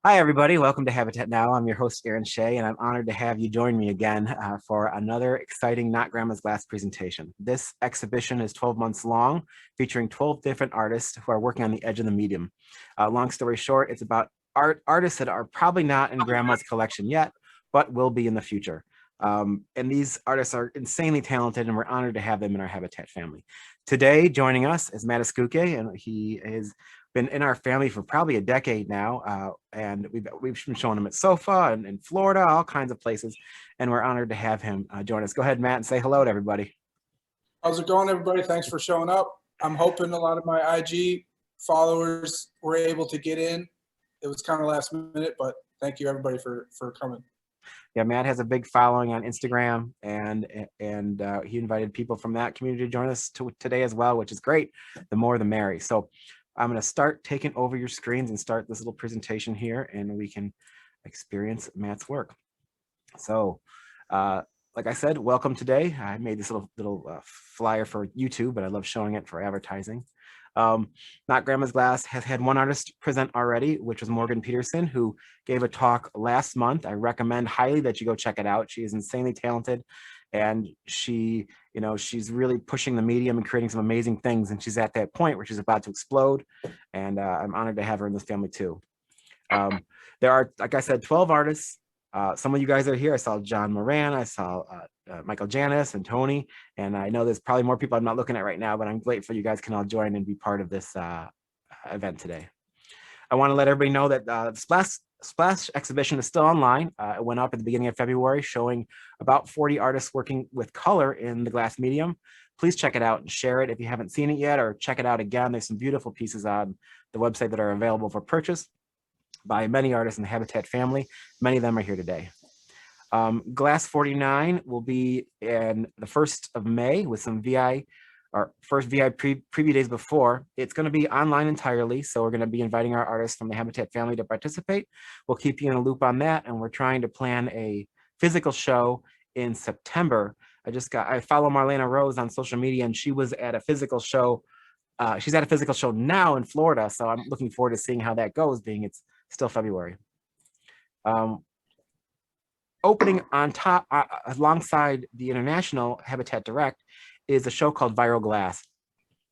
Hi, everybody. Welcome to Habitat Now. I'm your host, Aaron Shea, and I'm honored to have you join me again for another exciting Not Grandma's Glass presentation. This exhibition is 12 months long, featuring 12 different artists who are working on the edge of the medium. Long story short, it's about artists that are probably not in Grandma's collection yet, but will be in the future. And these artists are insanely talented, and we're honored to have them in our Habitat family. Today, joining us is Matt Eskuche, and he has been in our family for probably a decade now, and we've been showing him at SOFA and in Florida, all kinds of places, and we're honored to have him join us. Go ahead, Matt, and say hello to everybody. How's it going, everybody? Thanks for showing up. I'm hoping a lot of my IG followers were able to get in. It was kind of last minute, but thank you, everybody, for coming. Yeah, Matt has a big following on Instagram, and he invited people from that community to join us today as well, which is great. The more, the merry. So I'm going to start taking over your screens and start this little presentation here, and we can experience Matt's work. So, like I said, welcome today. I made this little flyer for YouTube, but I love showing it for advertising. Not Grandma's Glass has had one artist present already, which was Morgan Peterson, who gave a talk last month. I recommend highly that you go check it out. She is insanely talented, and she's really pushing the medium and creating some amazing things. And she's at that point where she's about to explode. And I'm honored to have her in this family too. There are, like I said, 12 artists. Some of you guys are here. I saw John Moran, I saw Michael Janis and Tony, and I know there's probably more people I'm not looking at right now, but I'm grateful you guys can all join and be part of this event today. I want to let everybody know that the Splash exhibition is still online. It went up at the beginning of February, showing about 40 artists working with color in the glass medium. Please check it out and share it if you haven't seen it yet, or check it out again. There's some beautiful pieces on the website that are available for purchase by many artists in the Habitat family. Many of them are here today. Glass 49 will be in the 1st of May with some VI, our first VI preview days before. It's going to be online entirely, so we're going to be inviting our artists from the Habitat family to participate. We'll keep you in a loop on that, and we're trying to plan a physical show in September. I follow Marlena Rose on social media, and she was at a physical show. She's at a physical show now in Florida, so I'm looking forward to seeing how that goes, being it's still February. Opening on top, alongside the International Habitat Direct, is a show called Viral Glass.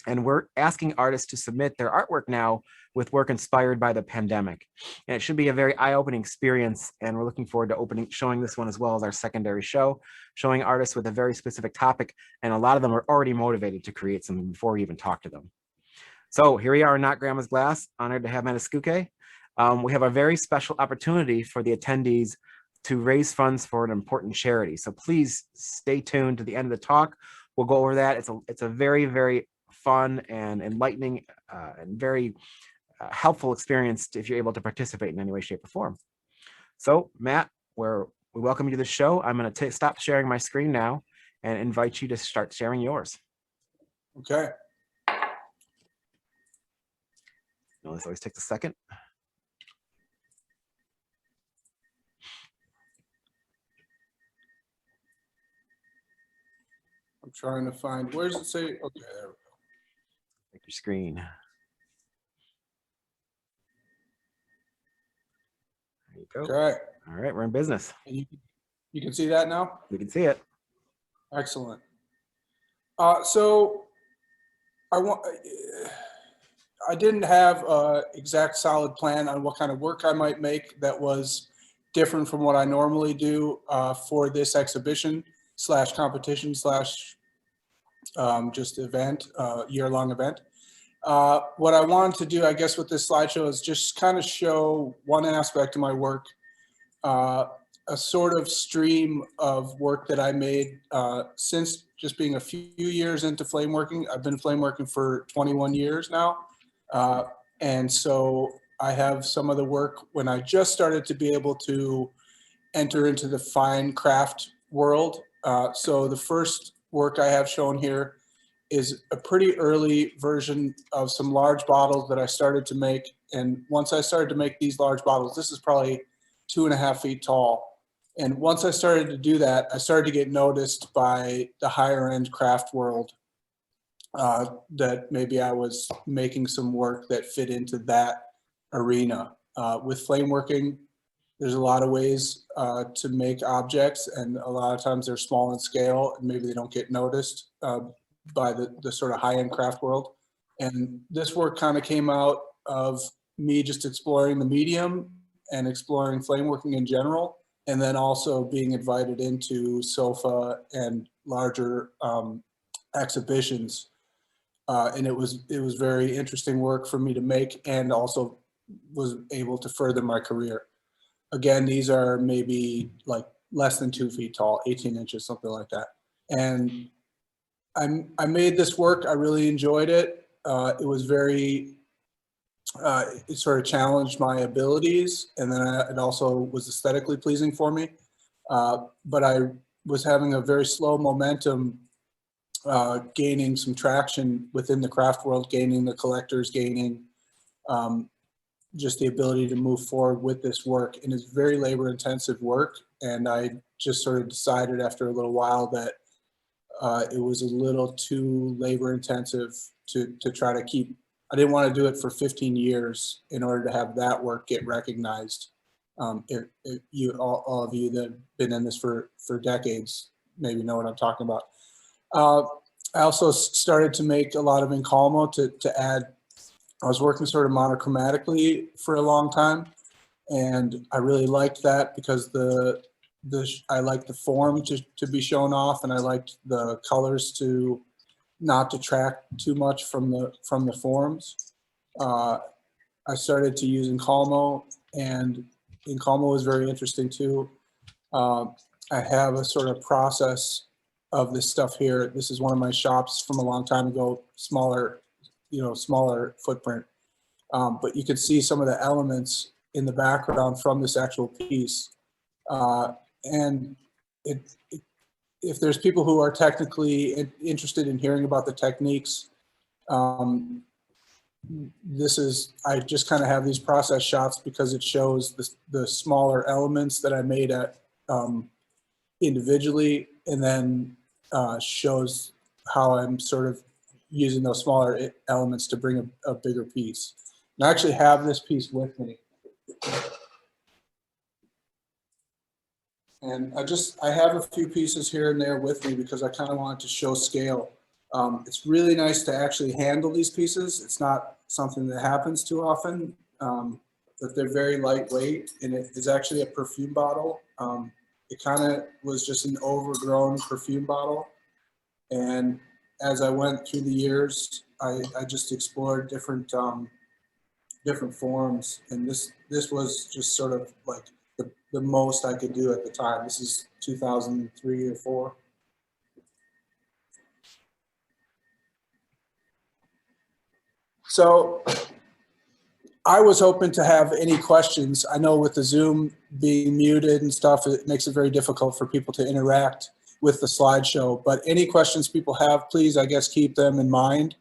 And we're asking artists to submit their artwork now with work inspired by the pandemic. And it should be a very eye-opening experience. And we're looking forward to showing this one as well as our secondary show, showing artists with a very specific topic. And a lot of them are already motivated to create something before we even talk to them. So here we are in Not Grandma's Glass, honored to have Matt Eskuche. We have a very special opportunity for the attendees to raise funds for an important charity. So please stay tuned to the end of the talk. We'll go over that. It's a very, very fun and enlightening and very helpful experience if you're able to participate in any way, shape, or form. So Matt, we welcome you to the show. I'm going to stop sharing my screen now and invite you to start sharing yours. Okay. This always takes a second. I'm trying to find, where does it say? Okay, there we go. Take your screen. There you go. Okay. All right, we're in business. And you can see that now? We can see it. Excellent. So I didn't have an exact solid plan on what kind of work I might make that was different from what I normally do for this exhibition / competition / just event, year-long event. What I wanted to do, I guess, with this slideshow is just kind of show one aspect of my work, a sort of stream of work that I made since just being a few years into flame working. I've been flame working for 21 years now. And so I have some of the work when I just started to be able to enter into the fine craft world. So the first work I have shown here is a pretty early version of some large bottles that I started to make. And once I started to make these large bottles, this is probably 2.5 feet tall. And once I started to do that, I started to get noticed by the higher end craft world that maybe I was making some work that fit into that arena. With flame working, there's a lot of ways to make objects, and a lot of times they're small in scale and maybe they don't get noticed by the sort of high-end craft world. And this work kind of came out of me just exploring the medium and exploring flame working in general, and then also being invited into SOFA and larger exhibitions. And it was very interesting work for me to make, and also was able to further my career. Again, these are maybe like less than 2 feet tall, 18 inches, something like that. And I made this work. I really enjoyed it. It was very, it sort of challenged my abilities, and then it also was aesthetically pleasing for me. But I was having a very slow momentum, gaining some traction within the craft world, gaining the collectors, gaining just the ability to move forward with this work. And it's very labor intensive work. And I just sort of decided after a little while that it was a little too labor intensive to try to keep. I didn't want to do it for 15 years in order to have that work get recognized. If you, all of you that have been in this for decades, maybe know what I'm talking about. I also started to make a lot of Incalmo to add. I was working sort of monochromatically for a long time, and I really liked that because I liked the form to be shown off, and I liked the colors to not detract too much from the forms. I started to use Incalmo, and Incalmo was very interesting too. I have a sort of process of this stuff here. This is one of my shops from a long time ago, smaller footprint. But you can see some of the elements in the background from this actual piece. And if there's people who are technically interested in hearing about the techniques, I just kind of have these process shots because it shows the smaller elements that I made at individually, and then shows how I'm sort of using those smaller elements to bring a bigger piece. And I actually have this piece with me. And I have a few pieces here and there with me because I kind of wanted to show scale. It's really nice to actually handle these pieces. It's not something that happens too often, but they're very lightweight, and it is actually a perfume bottle. It kind of was just an overgrown perfume bottle. And as I went through the years, I just explored different forms, and this was just sort of like the most I could do at the time. This is 2003 or 4. So I was hoping to have any questions. I know with the Zoom being muted and stuff, it makes it very difficult for people to interact with the slideshow. But any questions people have, please, I guess, keep them in mind.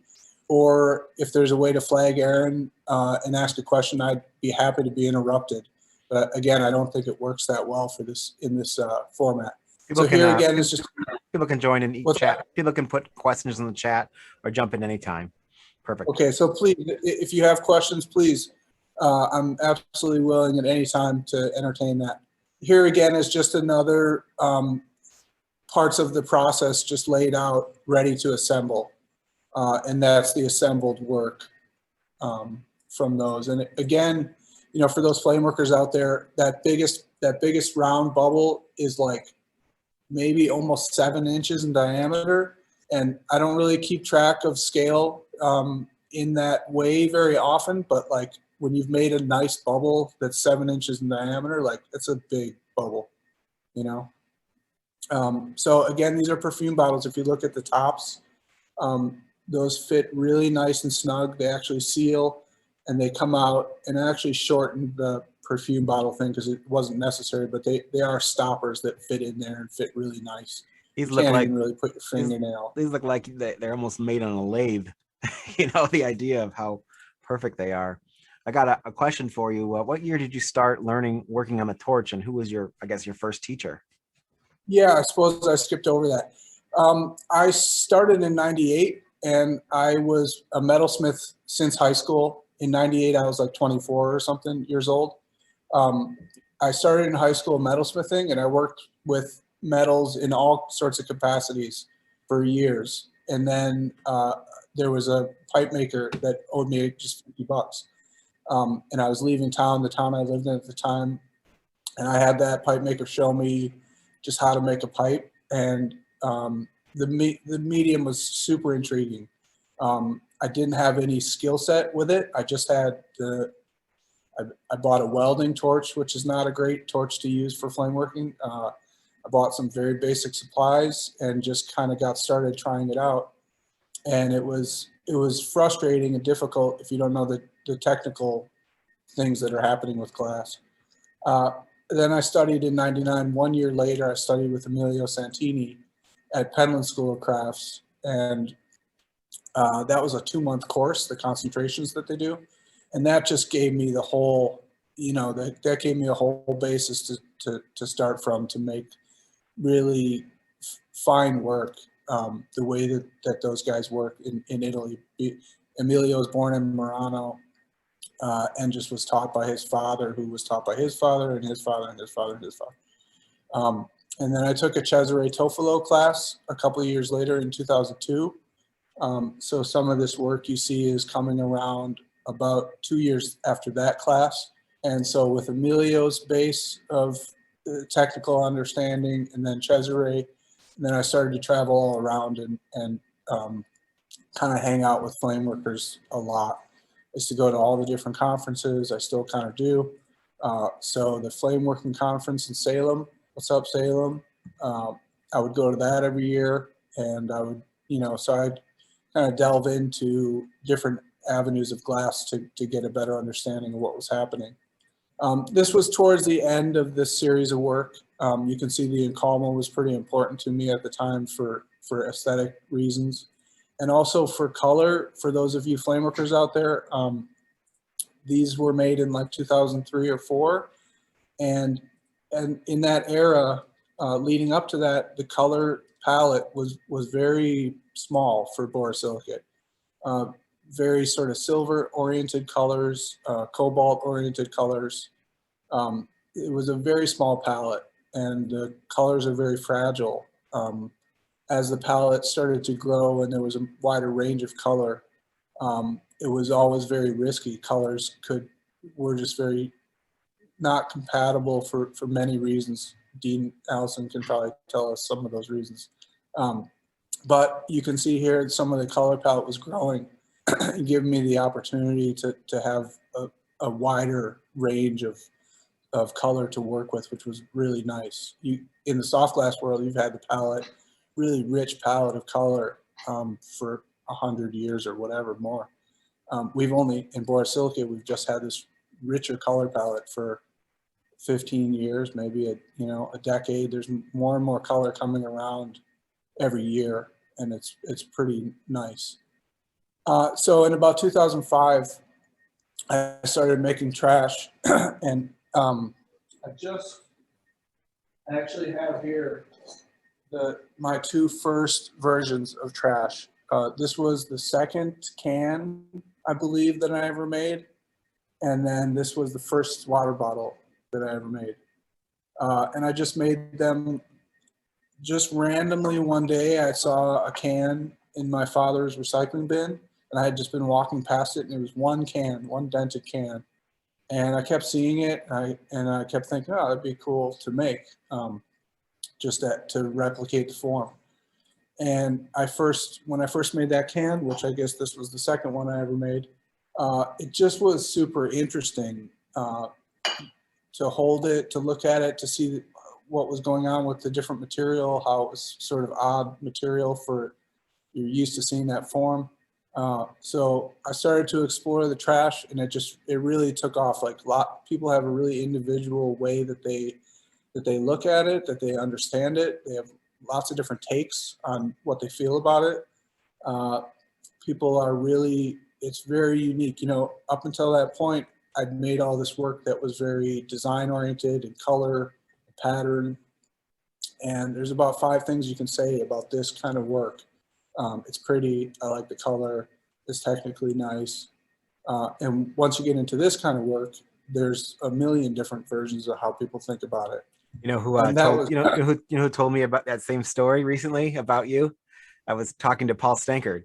Or if there's a way to flag Aaron and ask a question, I'd be happy to be interrupted. But again, I don't think it works that well for this in this format. People so can, here again is just people can join in What's chat. that? People can put questions in the chat or jump in anytime. Perfect. Okay, so please, if you have questions, please, I'm absolutely willing at any time to entertain that. Here again is just another parts of the process just laid out, ready to assemble. And that's the assembled work from those. And again, you know, for those flame workers out there, that biggest round bubble is like maybe almost 7 inches in diameter. And I don't really keep track of scale in that way very often, but like when you've made a nice bubble that's 7 inches in diameter, like that's a big bubble, you know? So again, these are perfume bottles. If you look at the tops, those fit really nice and snug. They actually seal and they come out, and I actually shortened the perfume bottle thing because it wasn't necessary, but they are stoppers that fit in there and fit really nice. These You look can't like even really put your fingernail. these look like they're almost made on a lathe. You know, the idea of how perfect they are. I got a question for you. What year did you start working on the torch, and who was your first teacher? Yeah, I suppose I skipped over that. I started in '98, and I was a metalsmith since high school in 98, I was like 24 or something years old. I started in high school metalsmithing, and I worked with metals in all sorts of capacities for years. And then there was a pipe maker that owed me just $50. And I was leaving town, the town I lived in at the time, and I had that pipe maker show me just how to make a pipe. And the medium was super intriguing. I didn't have any skill set with it. I just had I bought a welding torch, which is not a great torch to use for flame working. I bought some very basic supplies and just kind of got started trying it out. And it was frustrating and difficult if you don't know the technical things that are happening with glass. Then I studied in 99. 1 year later, I studied with Emilio Santini at Penland School of Crafts. And that was a 2-month course, the concentrations that they do. And that just gave me the whole, that gave me a whole basis to start from, to make really fine work, the way that those guys work in Italy. Emilio was born in Murano, and just was taught by his father, who was taught by his father and his father and his father and his father. And then I took a Cesare Tofolo class a couple of years later in 2002. So some of this work you see is coming around about 2 years after that class. And so with Emilio's base of technical understanding, and then Cesare, and then I started to travel all around and kind of hang out with flame workers a lot. I used to go to all the different conferences. I still kind of do. So the flame working conference in Salem, what's up Salem? I would go to that every year, and I would, so I'd kind of delve into different avenues of glass to get a better understanding of what was happening. This was towards the end of this series of work. You can see the Encalmo was pretty important to me at the time for aesthetic reasons, and also for color. For those of you flame workers out there, these were made in like 2003 or 4, and in that era, leading up to that, the color palette was very small for borosilicate. Very sort of silver-oriented colors, cobalt-oriented colors. It was a very small palette, and the colors are very fragile. As the palette started to grow and there was a wider range of color, it was always very risky. Colors were just very not compatible for many reasons. Dean Allison can probably tell us some of those reasons. But you can see here some of the color palette was growing, giving me the opportunity to have a wider range of color to work with, which was really nice. In the soft glass world, you've had the palette, really rich palette of color for 100 years or whatever more. We've only, in borosilicate, we've just had this richer color palette for 15 years, maybe a decade. There's more and more color coming around every year, and it's pretty nice. So in about 2005, I started making trash, and I actually have here my 2 first versions of trash. This was the second can, I believe, that I ever made, and then this was the first water bottle that I ever made. And I just made them just randomly. One day I saw a can in my father's recycling bin, and I had just been walking past it, and it was one dented can. And I kept seeing it, and I kept thinking, oh, that'd be cool to make, just to replicate the form. And when I first made that can, which I guess this was the second one I ever made, it just was super interesting to hold it, to look at it, to see what was going on with the different material, how it was sort of odd material for, you're used to seeing that form. So I started to explore the trash, and it really took off. Like people have a really individual way that they look at it, that they understand it. They have lots of different takes on what they feel about it. People are really, it's very unique. Up until that point, I'd made all this work that was very design oriented and color, pattern. And there's about 5 things you can say about this kind of work. It's pretty, I like the color, it's technically nice. And once you get into this kind of work, there's a million different versions of how people think about it. You know who And that told was, who told me about that same story recently about you? I was talking to Paul Stankard,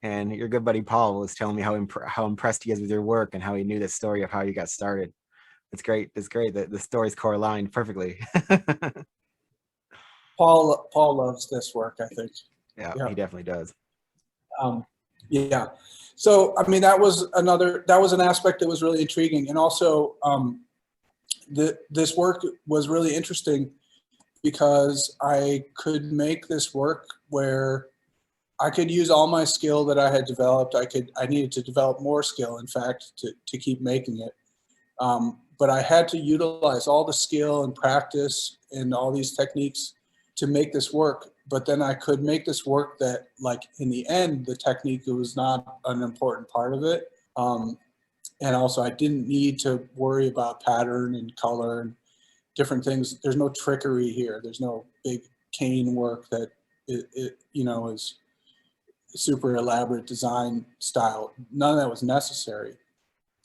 and your good buddy Paul was telling me how impressed he is with your work and how he knew the story of how you got started. It's great. It's great that the stories correlate perfectly. Paul loves this work, I think. Yeah, Yeah. he definitely does. Yeah. So, I mean, that was an aspect that was really intriguing. And also, this work was really interesting because I could make this work where I could use all my skill that I had developed. I needed to develop more skill, in fact, to keep making it. But I had to utilize all the skill and practice and all these techniques to make this work. But then I could make this work that, like, in the end, the technique was not an important part of it. And also, I didn't need to worry about pattern and color and different things. There's no trickery here. There's no big cane work that is super elaborate design style. None of that was necessary.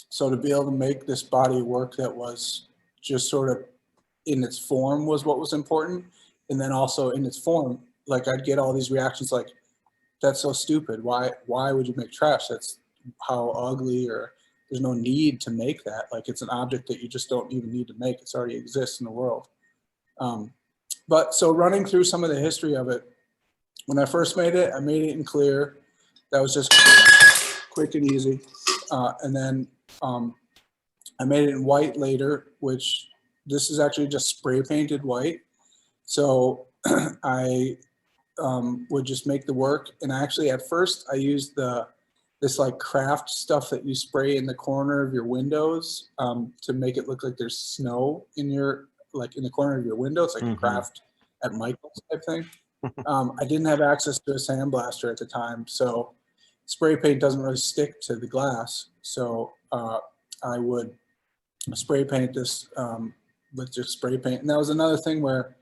So to be able to make this body work that was just sort of in its form was what was important. And then also in its form, like, I'd get all these reactions like, that's so stupid. Why would you make trash? That's how ugly, or there's no need to make that. Like, it's an object that you just don't even need to make. It's already exists in the world. But so running through some of the history of it, when I first made it, I made it in clear. That was just quick and easy. And then I made it in white later, which this is actually just spray painted white. So I would just make the work. And actually at first I used this like craft stuff that you spray in the corner of your windows to make it look like there's snow in the corner of your window. It's like a craft at Michael's type thing. I didn't have access to a sandblaster at the time, so spray paint doesn't really stick to the glass. So I would spray paint this with just spray paint. And that was another thing where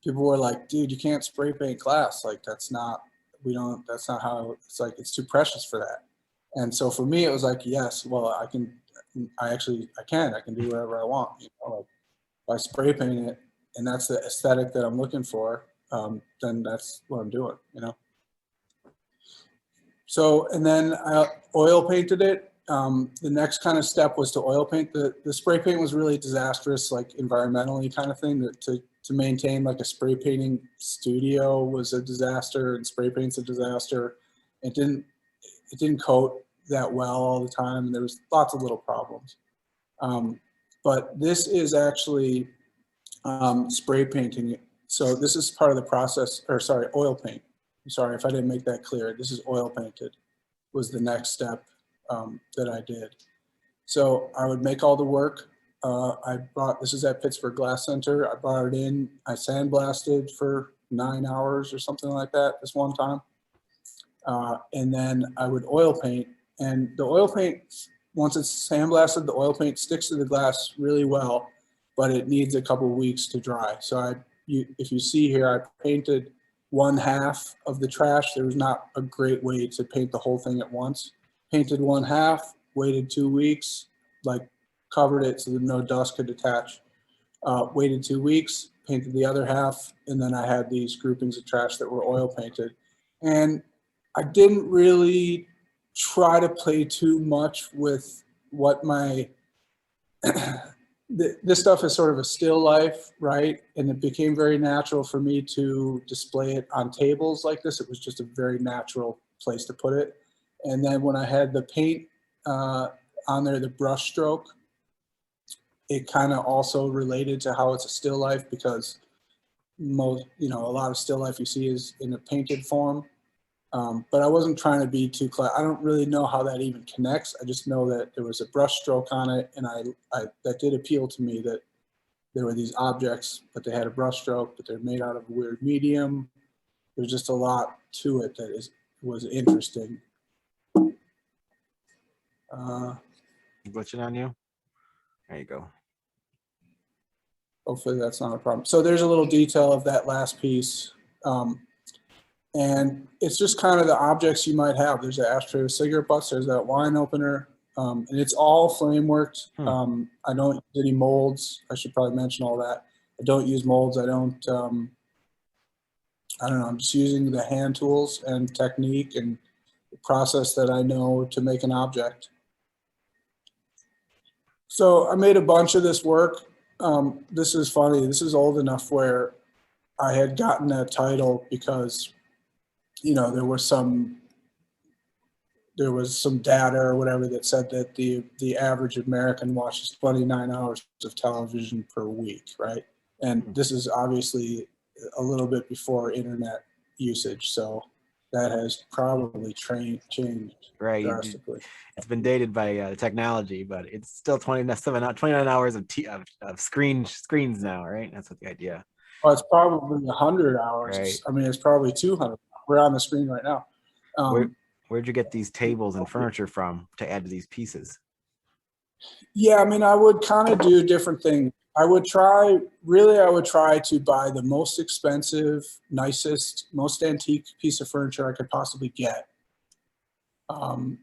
people were like, dude, you can't spray paint glass. Like, that's not how, it's like, it's too precious for that. And so for me, it was like, yes, well, I can do whatever I want. Like, if I spray paint it and that's the aesthetic that I'm looking for, then that's what I'm doing, So, and then I oil painted it. The next kind of step was to oil paint. The spray paint was really disastrous, like environmentally kind of thing. To maintain like a spray painting studio was a disaster, and spray paint's a disaster. It didn't coat that well all the time, and there was lots of little problems. But this is actually spray painting it. So this is part of the process, oil paint. I'm sorry if I didn't make that clear. This is oil painted, was the next step that I did. So I would make all the work. This is at Pittsburgh Glass Center. I brought it in, I sandblasted for 9 hours or something like that this one time. And then I would oil paint. And the oil paint, once it's sandblasted, the oil paint sticks to the glass really well, but it needs a couple weeks to dry. So if you see here, I painted 1/2 of the trash. There was not a great way to paint the whole thing at once. Painted 1/2, waited 2 weeks, like covered it so that no dust could attach. Waited 2 weeks, painted the other half, and then I had these groupings of trash that were oil painted. And I didn't really try to play too much with what my this stuff is sort of a still life, right? And it became very natural for me to display it on tables like this. It was just a very natural place to put it. And then when I had the paint on there, the brush stroke, it kind of also related to how it's a still life, because a lot of still life you see is in a painted form. But I wasn't trying to be too I don't really know how that even connects. I just know that there was a brush stroke on it, and that did appeal to me, that there were these objects, but they had a brush stroke, but they're made out of a weird medium. There's just a lot to it that was interesting. Glitching on you? There you go. Hopefully that's not a problem. So there's a little detail of that last piece. And it's just kind of the objects you might have. There's an ashtray with cigarette butts. There's that wine opener. And it's all flame worked. Hmm. I don't use any molds. I should probably mention all that. I don't use molds. I don't know. I'm just using the hand tools and technique and the process that I know to make an object. So I made a bunch of this work. This is funny. This is old enough where I had gotten that title because, you know, there was some data or whatever that said that the average American watches 29 hours of television per week, right? And this is obviously a little bit before internet usage, so that has probably changed Right. drastically. It's been dated by technology, but it's still 29 hours of screens now, right? That's what the idea. Well, it's probably 100 Right. hours. I mean, it's probably 200. We're on the screen right now. Where where'd you get these tables and furniture from to add to these pieces? Yeah, I mean, I would kind of do different things. I would try to buy the most expensive, nicest, most antique piece of furniture I could possibly get. Um,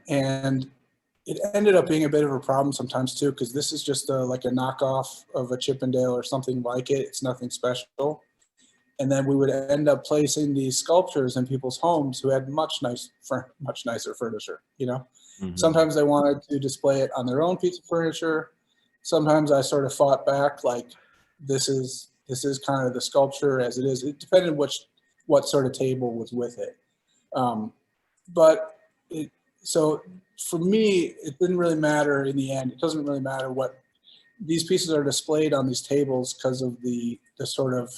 and it ended up being a bit of a problem sometimes too, because this is just like a knockoff of a Chippendale or something like it. It's nothing special. And then we would end up placing these sculptures in people's homes who had much nicer furniture, you know? Mm-hmm. Sometimes they wanted to display it on their own piece of furniture. Sometimes I sort of fought back, like this is kind of the sculpture as it is. It depended what sort of table was with it. So for me, it didn't really matter in the end. It doesn't really matter what these pieces are displayed on these tables because of the sort of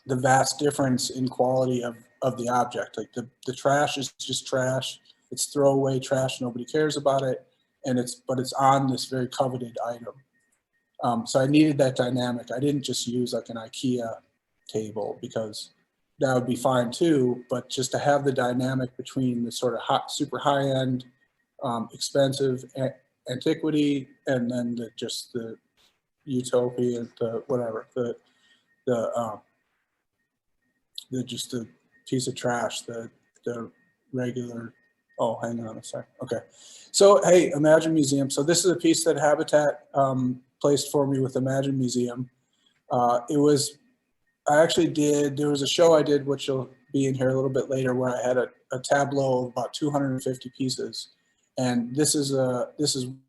the vast difference in quality of the object. Like the trash is just trash. It's throwaway trash. Nobody cares about it. But it's on this very coveted item. So I needed that dynamic. I didn't just use like an IKEA table because that would be fine too. But just to have the dynamic between the sort of super high end, expensive antiquity, and then just the utopia, the whatever, just the piece of trash, the regular. Oh, hang on a sec. Okay. So, hey, Imagine Museum. So this is a piece that Habatat placed for me with Imagine Museum. There was a show I did, which will be in here a little bit later, where I had a tableau of about 250 pieces. And this is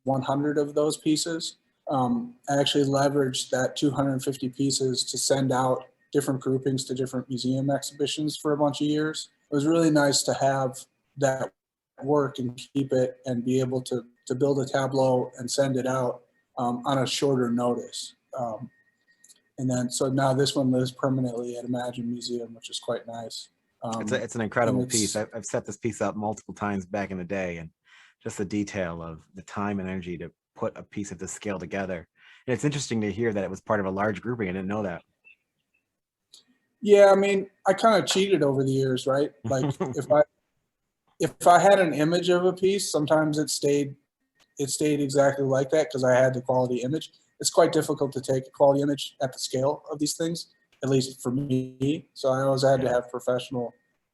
100 of those pieces. I actually leveraged that 250 pieces to send out different groupings to different museum exhibitions for a bunch of years. It was really nice to have that work and keep it and be able to build a tableau and send it out on a shorter notice. And then, so now this one lives permanently at Imagine Museum, which is quite nice. It's an incredible piece. I've set this piece up multiple times back in the day, and just the detail of the time and energy to put a piece of this scale together. And it's interesting to hear that it was part of a large grouping. I didn't know that. Yeah, I mean, I kind of cheated over the years, right? Like if I had an image of a piece, sometimes it stayed exactly like that because I had the quality image. It's quite difficult to take a quality image at the scale of these things, at least for me. So I always had to have professional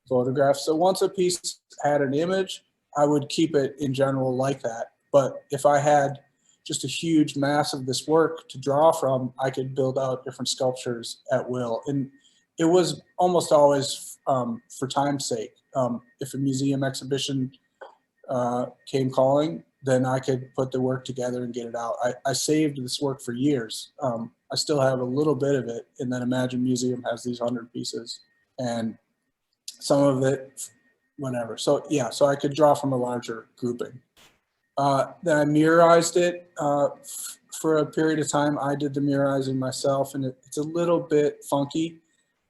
photographs. So once a piece had an image, I would keep it in general like that. But if I had just a huge mass of this work to draw from, I could build out different sculptures at will. And it was almost always for time's sake. If a museum exhibition came calling, then I could put the work together and get it out. I saved this work for years. I still have a little bit of it, and then Imagine Museum has these 100 pieces, and some of it, whatever. So yeah, so I could draw from a larger grouping. Then I mirrorized it for a period of time. I did the mirrorizing myself, and it's a little bit funky,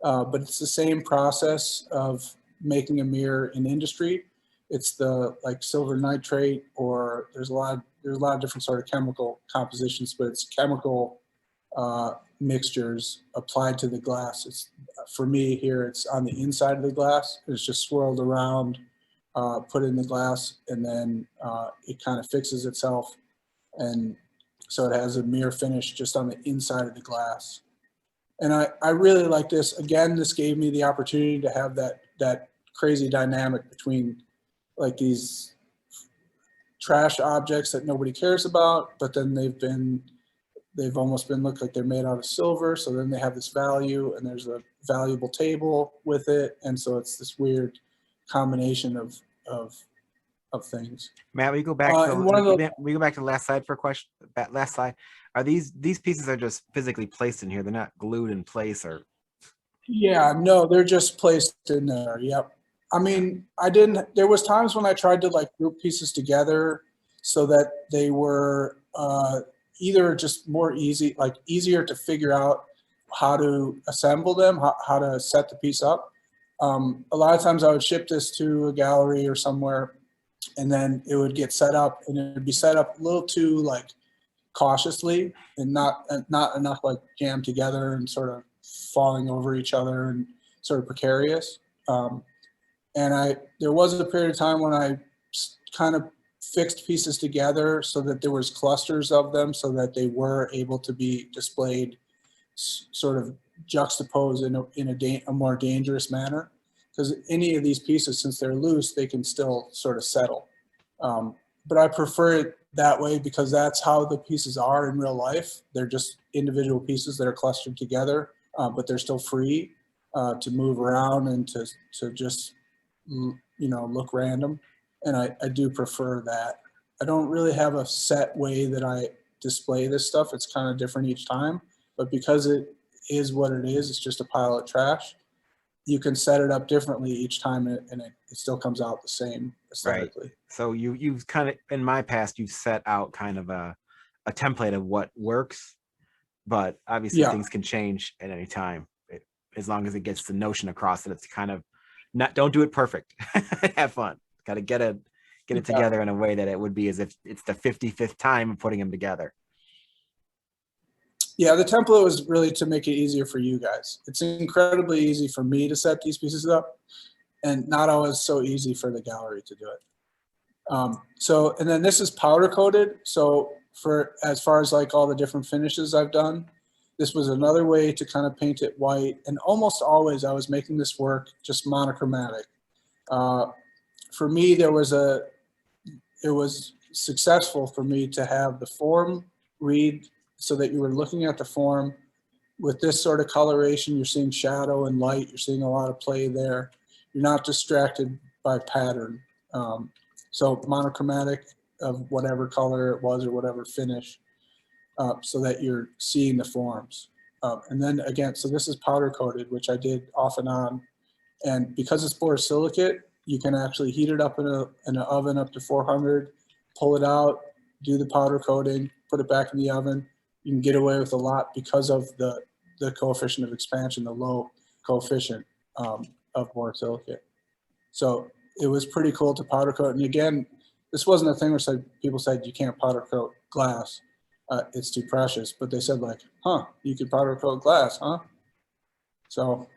but it's the same process of making a mirror in industry. It's the like silver nitrate, or there's a lot of different sort of chemical compositions, but it's chemical mixtures applied to the glass. It's, for me here, it's on the inside of the glass. It's just swirled around, put in the glass, and then it kind of fixes itself. And so it has a mirror finish just on the inside of the glass. And I really like this. Again, this gave me the opportunity to have that crazy dynamic between like these trash objects that nobody cares about, but then they've almost been looked like they're made out of silver. So then they have this value, and there's a valuable table with it. And so it's this weird combination of things. Matt, we go back to and one of the, we go back to the last slide for a question. That last slide. Are these pieces are just physically placed in here? They're not glued in place, or? yeah, no, they're just placed in there. Yep. I mean, there was times when I tried to like group pieces together so that they were either just easier to figure out how to assemble them, how to set the piece up. A lot of times I would ship this to a gallery or somewhere, and then it would get set up, and it would be set up a little too like cautiously and not enough like jammed together and sort of falling over each other and sort of precarious. And there was a period of time when I kind of fixed pieces together so that there was clusters of them so that they were able to be displayed sort of juxtaposed in a more dangerous manner. Because any of these pieces, since they're loose, they can still sort of settle. But I prefer it that way because that's how the pieces are in real life. They're just individual pieces that are clustered together, but they're still free to move around and to just, look random. And I do prefer that. I don't really have a set way that I display this stuff. It's kind of different each time, but because it is what it is, it's just a pile of trash. You can set it up differently each time, and it still comes out the same aesthetically. Right. So you've kind of, in my past, you've set out kind of a template of what works, but obviously things can change at any time. As long as it gets the notion across that it's kind of don't do it perfect. Have fun. Got to get it together in a way that it would be as if it's the 55th time of putting them together. Yeah, the template was really to make it easier for you guys. It's incredibly easy for me to set these pieces up, and not always so easy for the gallery to do it. And then this is powder coated. So for as far as like all the different finishes I've done, this was another way to kind of paint it white. And almost always I was making this work just monochromatic. For me, it was successful for me to have the form read so that you were looking at the form with this sort of coloration. You're seeing shadow and light. You're seeing a lot of play there. You're not distracted by pattern. So monochromatic of whatever color it was or whatever finish, so that you're seeing the forms. And then again, so this is powder coated, which I did off and on. And because it's borosilicate, you can actually heat it up in an oven up to 400, pull it out, do the powder coating, put it back in the oven. You can get away with a lot because of the coefficient of expansion, the low coefficient of borosilicate. So it was pretty cool to powder coat. And again, this wasn't a thing where people said you can't powder coat glass. It's too precious. But they said like, you could powder coat glass, huh? So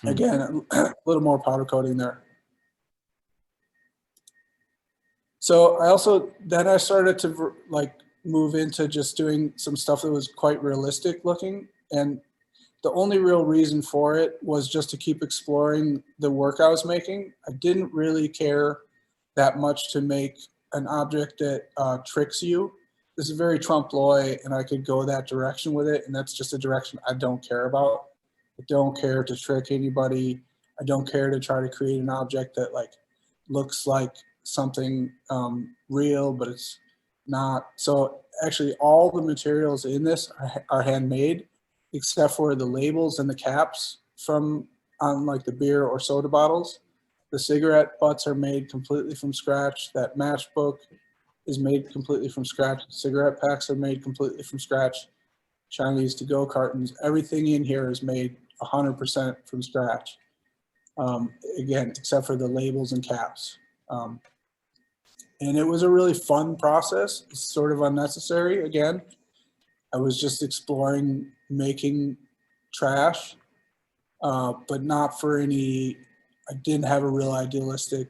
again, a little more powder coating there. So I started to like move into just doing some stuff that was quite realistic looking. And the only real reason for it was just to keep exploring the work I was making. I didn't really care that much to make an object that tricks you. This is very trompe-l'oeil, and I could go that direction with it, and that's just a direction I don't care about. I don't care to trick anybody. I don't care to try to create an object that like looks like something real, but it's not. So actually all the materials in this are handmade, except for the labels and the caps on like the beer or soda bottles. The cigarette butts are made completely from scratch. That matchbook is made completely from scratch. Cigarette packs are made completely from scratch. Chinese to-go cartons, everything in here is made 100% from scratch. Again, except for the labels and caps. And it was a really fun process. It's sort of unnecessary. Again, I was just exploring making trash, but not for any, I didn't have a real idealistic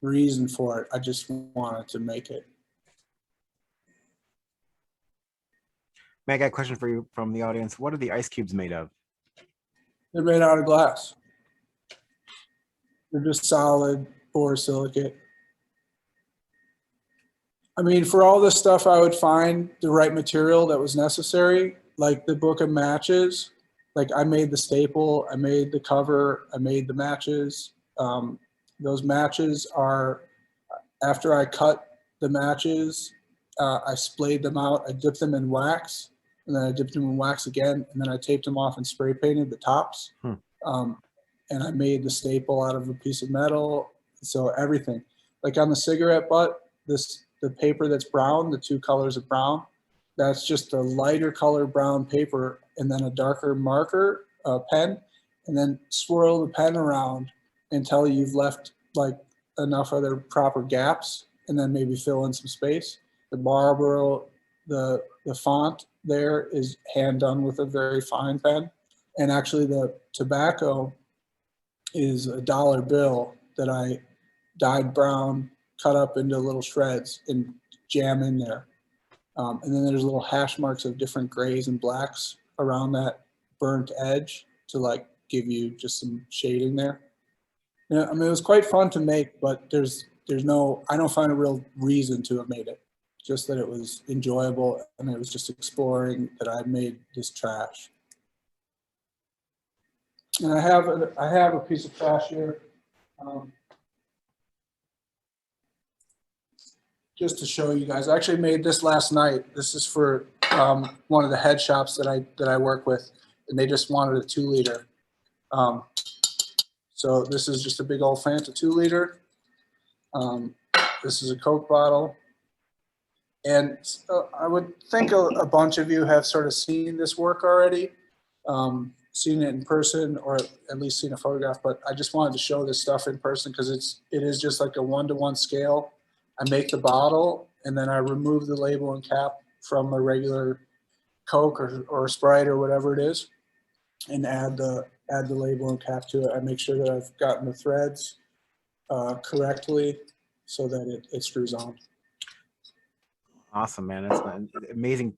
reason for it. I just wanted to make it. Meg, I got a question for you from the audience. What are the ice cubes made of? They're made out of glass. They're just solid borosilicate. I mean, for all this stuff, I would find the right material that was necessary, like the book of matches. Like I made the staple, I made the cover, I made the matches. Those matches are, after I cut the matches, I splayed them out, I dipped them in wax, and then I dipped them in wax again, and then I taped them off and spray painted the tops. And I made the staple out of a piece of metal. So everything, like on the cigarette butt, the paper that's brown, the two colors of brown, that's just a lighter color brown paper and then a darker marker pen, and then swirl the pen around until you've left like enough other proper gaps, and then maybe fill in some space. The Marlboro, the font there is hand done with a very fine pen, and actually the tobacco is a dollar bill that I dyed brown, cut up into little shreds and jam in there. And then there's little hash marks of different grays and blacks around that burnt edge to like give you just some shading there. Yeah, I mean, it was quite fun to make, but there's no, I don't find a real reason to have made it. Just that it was enjoyable, and it was just exploring that I made this trash. And I have a piece of trash here, just to show you guys. I actually made this last night. This is for one of the head shops that I work with, and they just wanted a 2-liter. So this is just a big old Fanta 2-liter. This is a Coke bottle. And I would think a bunch of you have sort of seen this work already. Seen it in person, or at least seen a photograph, but I just wanted to show this stuff in person because it is just like a 1-to-1 scale. I make the bottle, and then I remove the label and cap from a regular Coke or Sprite or whatever it is, and add the label and cap to it. I make sure that I've gotten the threads correctly so that it screws on. Awesome, man. That's an amazing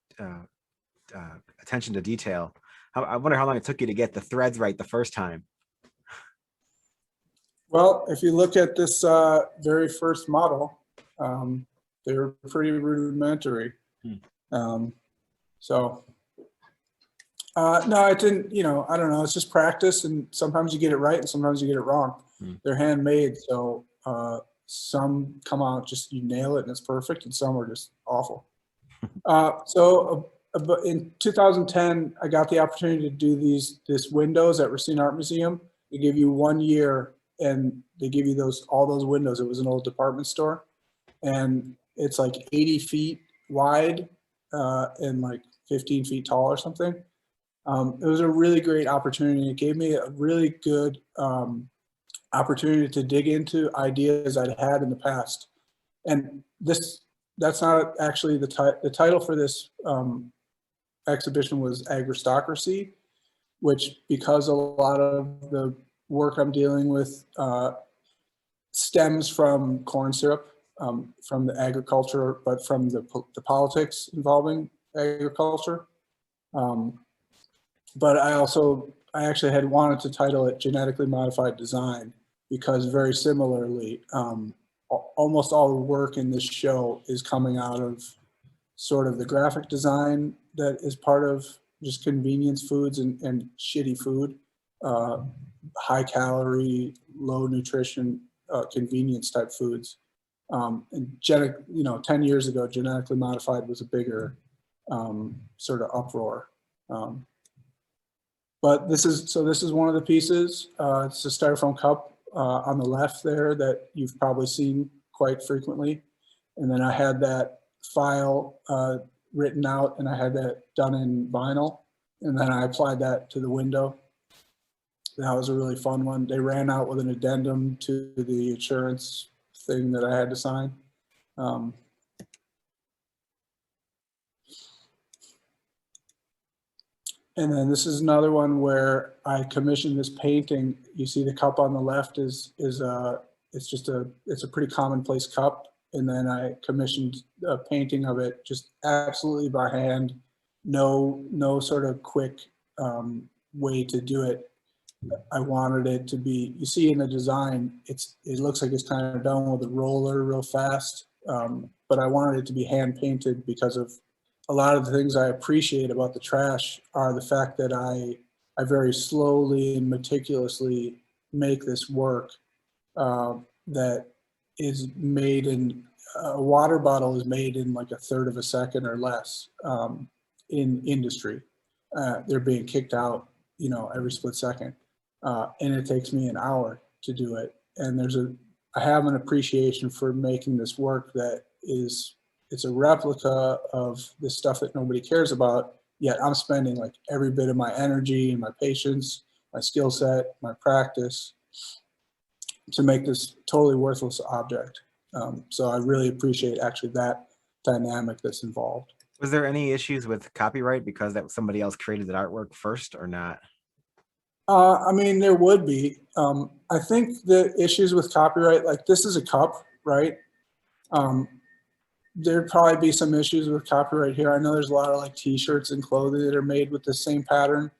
attention to detail. I wonder how long it took you to get the threads right the first time. Well, if you look at this very first model, they were pretty rudimentary. So no, it didn't, I don't know. It's just practice, and sometimes you get it right and sometimes you get it wrong. They're handmade, so some come out just, you nail it and it's perfect, and some are just awful. But in 2010, I got the opportunity to do this windows at Racine Art Museum. They give you 1 year, and they give you all those windows. It was an old department store, and it's like 80 feet wide and like 15 feet tall or something. It was a really great opportunity. It gave me a really good opportunity to dig into ideas I'd had in the past. And that's not actually the title for this exhibition was Agristocracy, which, because a lot of the work I'm dealing with stems from corn syrup, from the agriculture, but from the politics involving agriculture. But I actually had wanted to title it Genetically Modified Design, because very similarly, almost all the work in this show is coming out of sort of the graphic design that is part of just convenience foods and shitty food, high calorie, low nutrition, convenience type foods. And 10 years ago, genetically modified was a bigger sort of uproar. But this is one of the pieces. It's a styrofoam cup on the left there that you've probably seen quite frequently. And then I had that file written out, and I had that done in vinyl. And then I applied that to the window. That was a really fun one. They ran out with an addendum to the insurance thing that I had to sign. And then this is another one where I commissioned this painting. You see the cup on the left is it's a pretty commonplace cup. And then I commissioned a painting of it just absolutely by hand. No sort of quick way to do it. I wanted it to be, you see in the design, it looks like it's kind of done with a roller real fast. but I wanted it to be hand painted because of a lot of the things I appreciate about the trash are the fact that I very slowly and meticulously make this work that is made in a water bottle is made in like a third of a second or less in industry. They're being kicked out, you know, every split second. And it takes me an hour to do it. And I have an appreciation for making this work that it's a replica of the stuff that nobody cares about, yet I'm spending like every bit of my energy and my patience, my skill set, my practice to make this totally worthless object. So I really appreciate actually that dynamic that's involved. Was there any issues with copyright because that somebody else created that artwork first or not? I mean, there would be. I think the issues with copyright, like this is a cup, right? There'd probably be some issues with copyright here. I know there's a lot of like t-shirts and clothing that are made with the same pattern.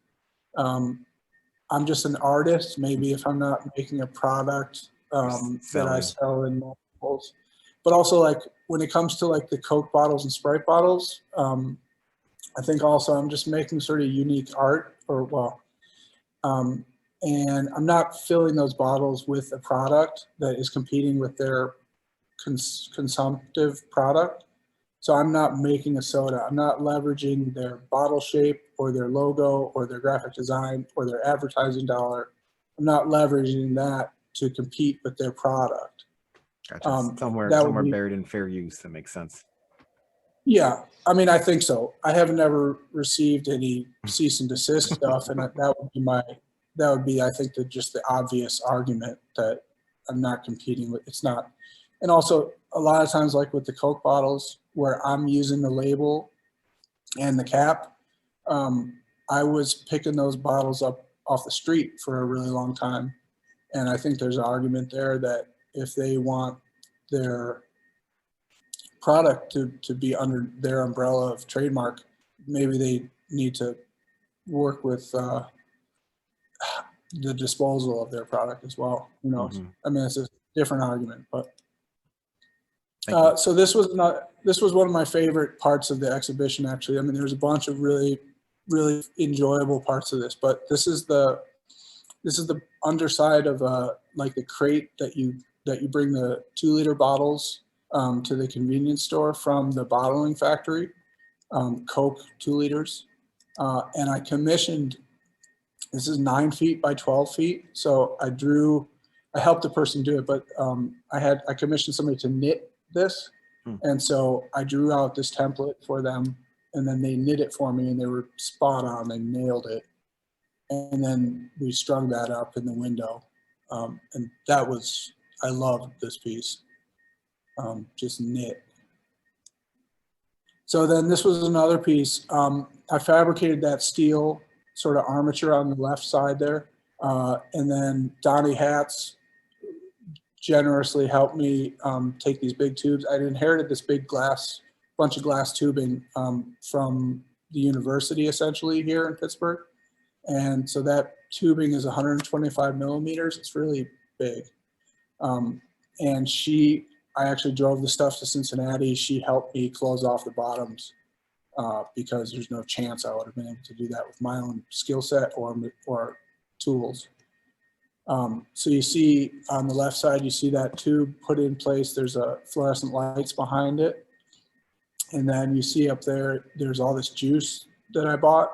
I'm just an artist. Maybe if I'm not making a product that I sell in multiples, but also like when it comes to like the Coke bottles and Sprite bottles, I think also I'm just making sort of unique art and I'm not filling those bottles with a product that is competing with their consumptive product. So I'm not making a soda. I'm not leveraging their bottle shape or their logo or their graphic design or their advertising dollar. I'm not leveraging that to compete with their product. Gotcha. Somewhere buried in fair use. That makes sense. Yeah, I mean, I think so. I have never received any cease and desist stuff, and that would be, I think, just the obvious argument that I'm not competing with. It's not, and also a lot of times, like with the Coke bottles, where I'm using the label and the cap, I was picking those bottles up off the street for a really long time, and I think there's an argument there that if they want their product to be under their umbrella of trademark, maybe they need to work with the disposal of their product as well. Who knows? Mm-hmm. I mean, it's a different argument, but so this was one of my favorite parts of the exhibition. Actually, I mean, there's a bunch of really enjoyable parts of this, but this is the underside of like the crate that you bring the 2-liter bottles to the convenience store from the bottling factory, Coke 2 liters, and I commissioned. This is 9 feet by 12 feet. So I helped the person do it, but I commissioned somebody to knit this. And so I drew out this template for them and then they knit it for me and they were spot on. They nailed it. And then we strung that up in the window. And I loved this piece, just knit. So then this was another piece. I fabricated that steel sort of armature on the left side there. And then Donnie Hatz generously helped me take these big tubes. I'd inherited this big bunch of glass tubing from the university essentially here in Pittsburgh. And so that tubing is 125 millimeters. It's really big. And I actually drove the stuff to Cincinnati. She helped me close off the bottoms. Because there's no chance I would have been able to do that with my own skill set or tools. So you see on the left side, you see that tube put in place. There's a fluorescent lights behind it. And then you see up there, there's all this juice that I bought.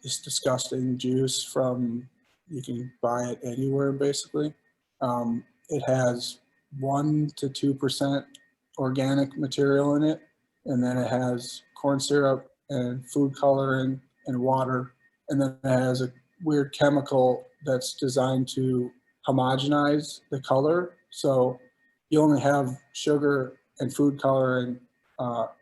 This disgusting juice you can buy it anywhere basically. It has 1% to 2% organic material in it. And then it has corn syrup and food coloring and water. And then it has a weird chemical that's designed to homogenize the color. So you only have sugar and food coloring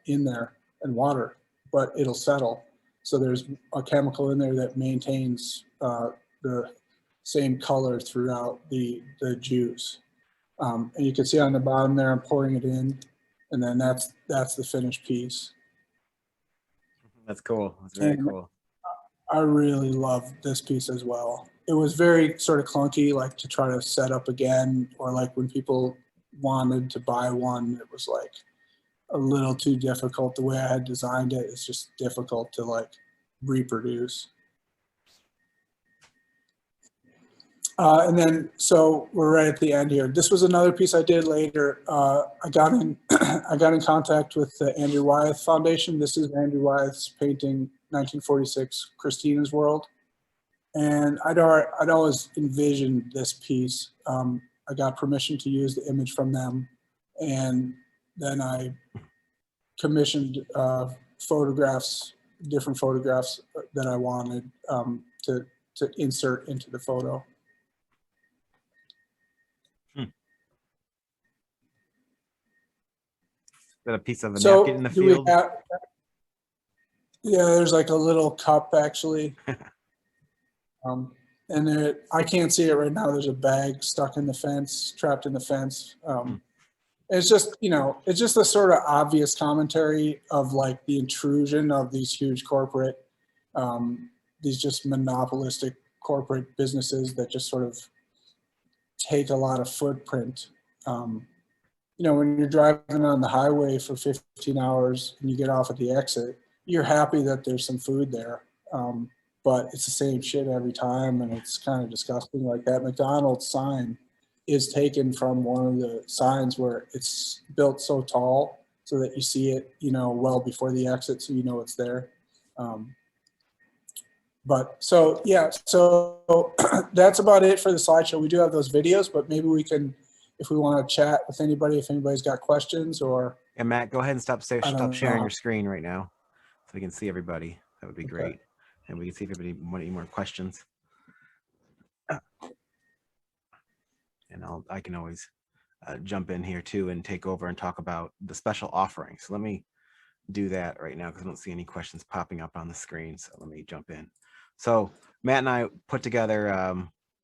in there and water, but it'll settle. So there's a chemical in there that maintains the same color throughout the juice. And you can see on the bottom there, I'm pouring it in. And then that's the finished piece. That's cool. That's very cool. I really love this piece as well. It was very sort of clunky, like to try to set up again, or like when people wanted to buy one, it was like a little too difficult. The way I had designed it, it's just difficult to like reproduce. And then, so we're right at the end here. This was another piece I did later. I got in, I got in contact with the Andrew Wyeth Foundation. This is Andrew Wyeth's painting, 1946, Christina's World. And I'd always envisioned this piece. I got permission to use the image from them. And then I commissioned photographs, different photographs that I wanted to insert into the photo. Got a piece of a napkin in the field. Yeah, there's like a little cup actually. And there, I can't see it right now. There's a bag stuck in the fence, trapped in the fence. It's just, you know, it's just a sort of obvious commentary of like the intrusion of these huge corporate, these just monopolistic corporate businesses that just sort of take a lot of footprint. You know, when you're driving on the highway for 15 hours and you get off at the exit, you're happy that there's some food there. But it's the same shit every time, and it's kind of disgusting. Like that McDonald's sign is taken from one of the signs where it's built so tall so that you see it, you know, well before the exit, so you know it's there. But so, yeah, so that's about it for the slideshow. We do have those videos, but maybe we can, if we want to chat with anybody, if anybody's got questions or. And Matt, go ahead and stop sharing your screen right now so we can see everybody. That would be great. And we can see if anybody want any more questions. And I can always jump in here too and take over and talk about the special offering. So let me do that right now because I don't see any questions popping up on the screen. So let me jump in. So Matt and I put together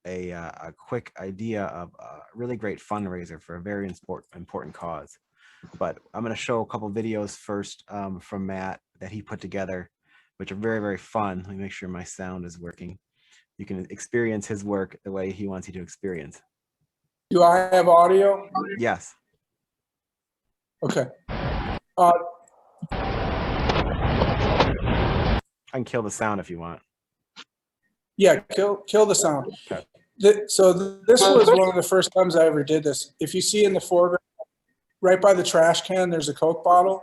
a quick idea of a really great fundraiser for a very important cause. But I'm going to show a couple videos first from Matt that he put together, which are very, very fun. Let me make sure my sound is working. You can experience his work the way he wants you to experience. Do I have audio? Yes. Okay. I can kill the sound if you want. Yeah, kill the sound. Okay. So this was one of the first times I ever did this. If you see in the foreground, right by the trash can, there's a Coke bottle.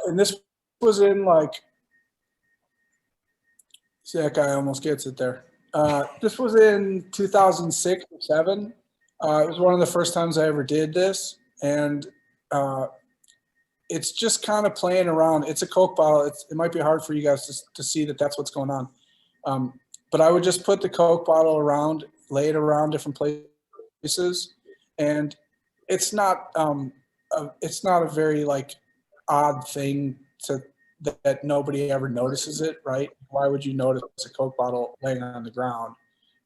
And this was in like, see that guy almost gets it there. This was in 2006 or 7. It was one of the first times I ever did this. And it's just kind of playing around. It's a Coke bottle. It might be hard for you guys to see that that's what's going on. But I would just put the Coke bottle around, lay it around different places. And it's not a very like odd thing that nobody ever notices it, right? Why would you notice a Coke bottle laying on the ground?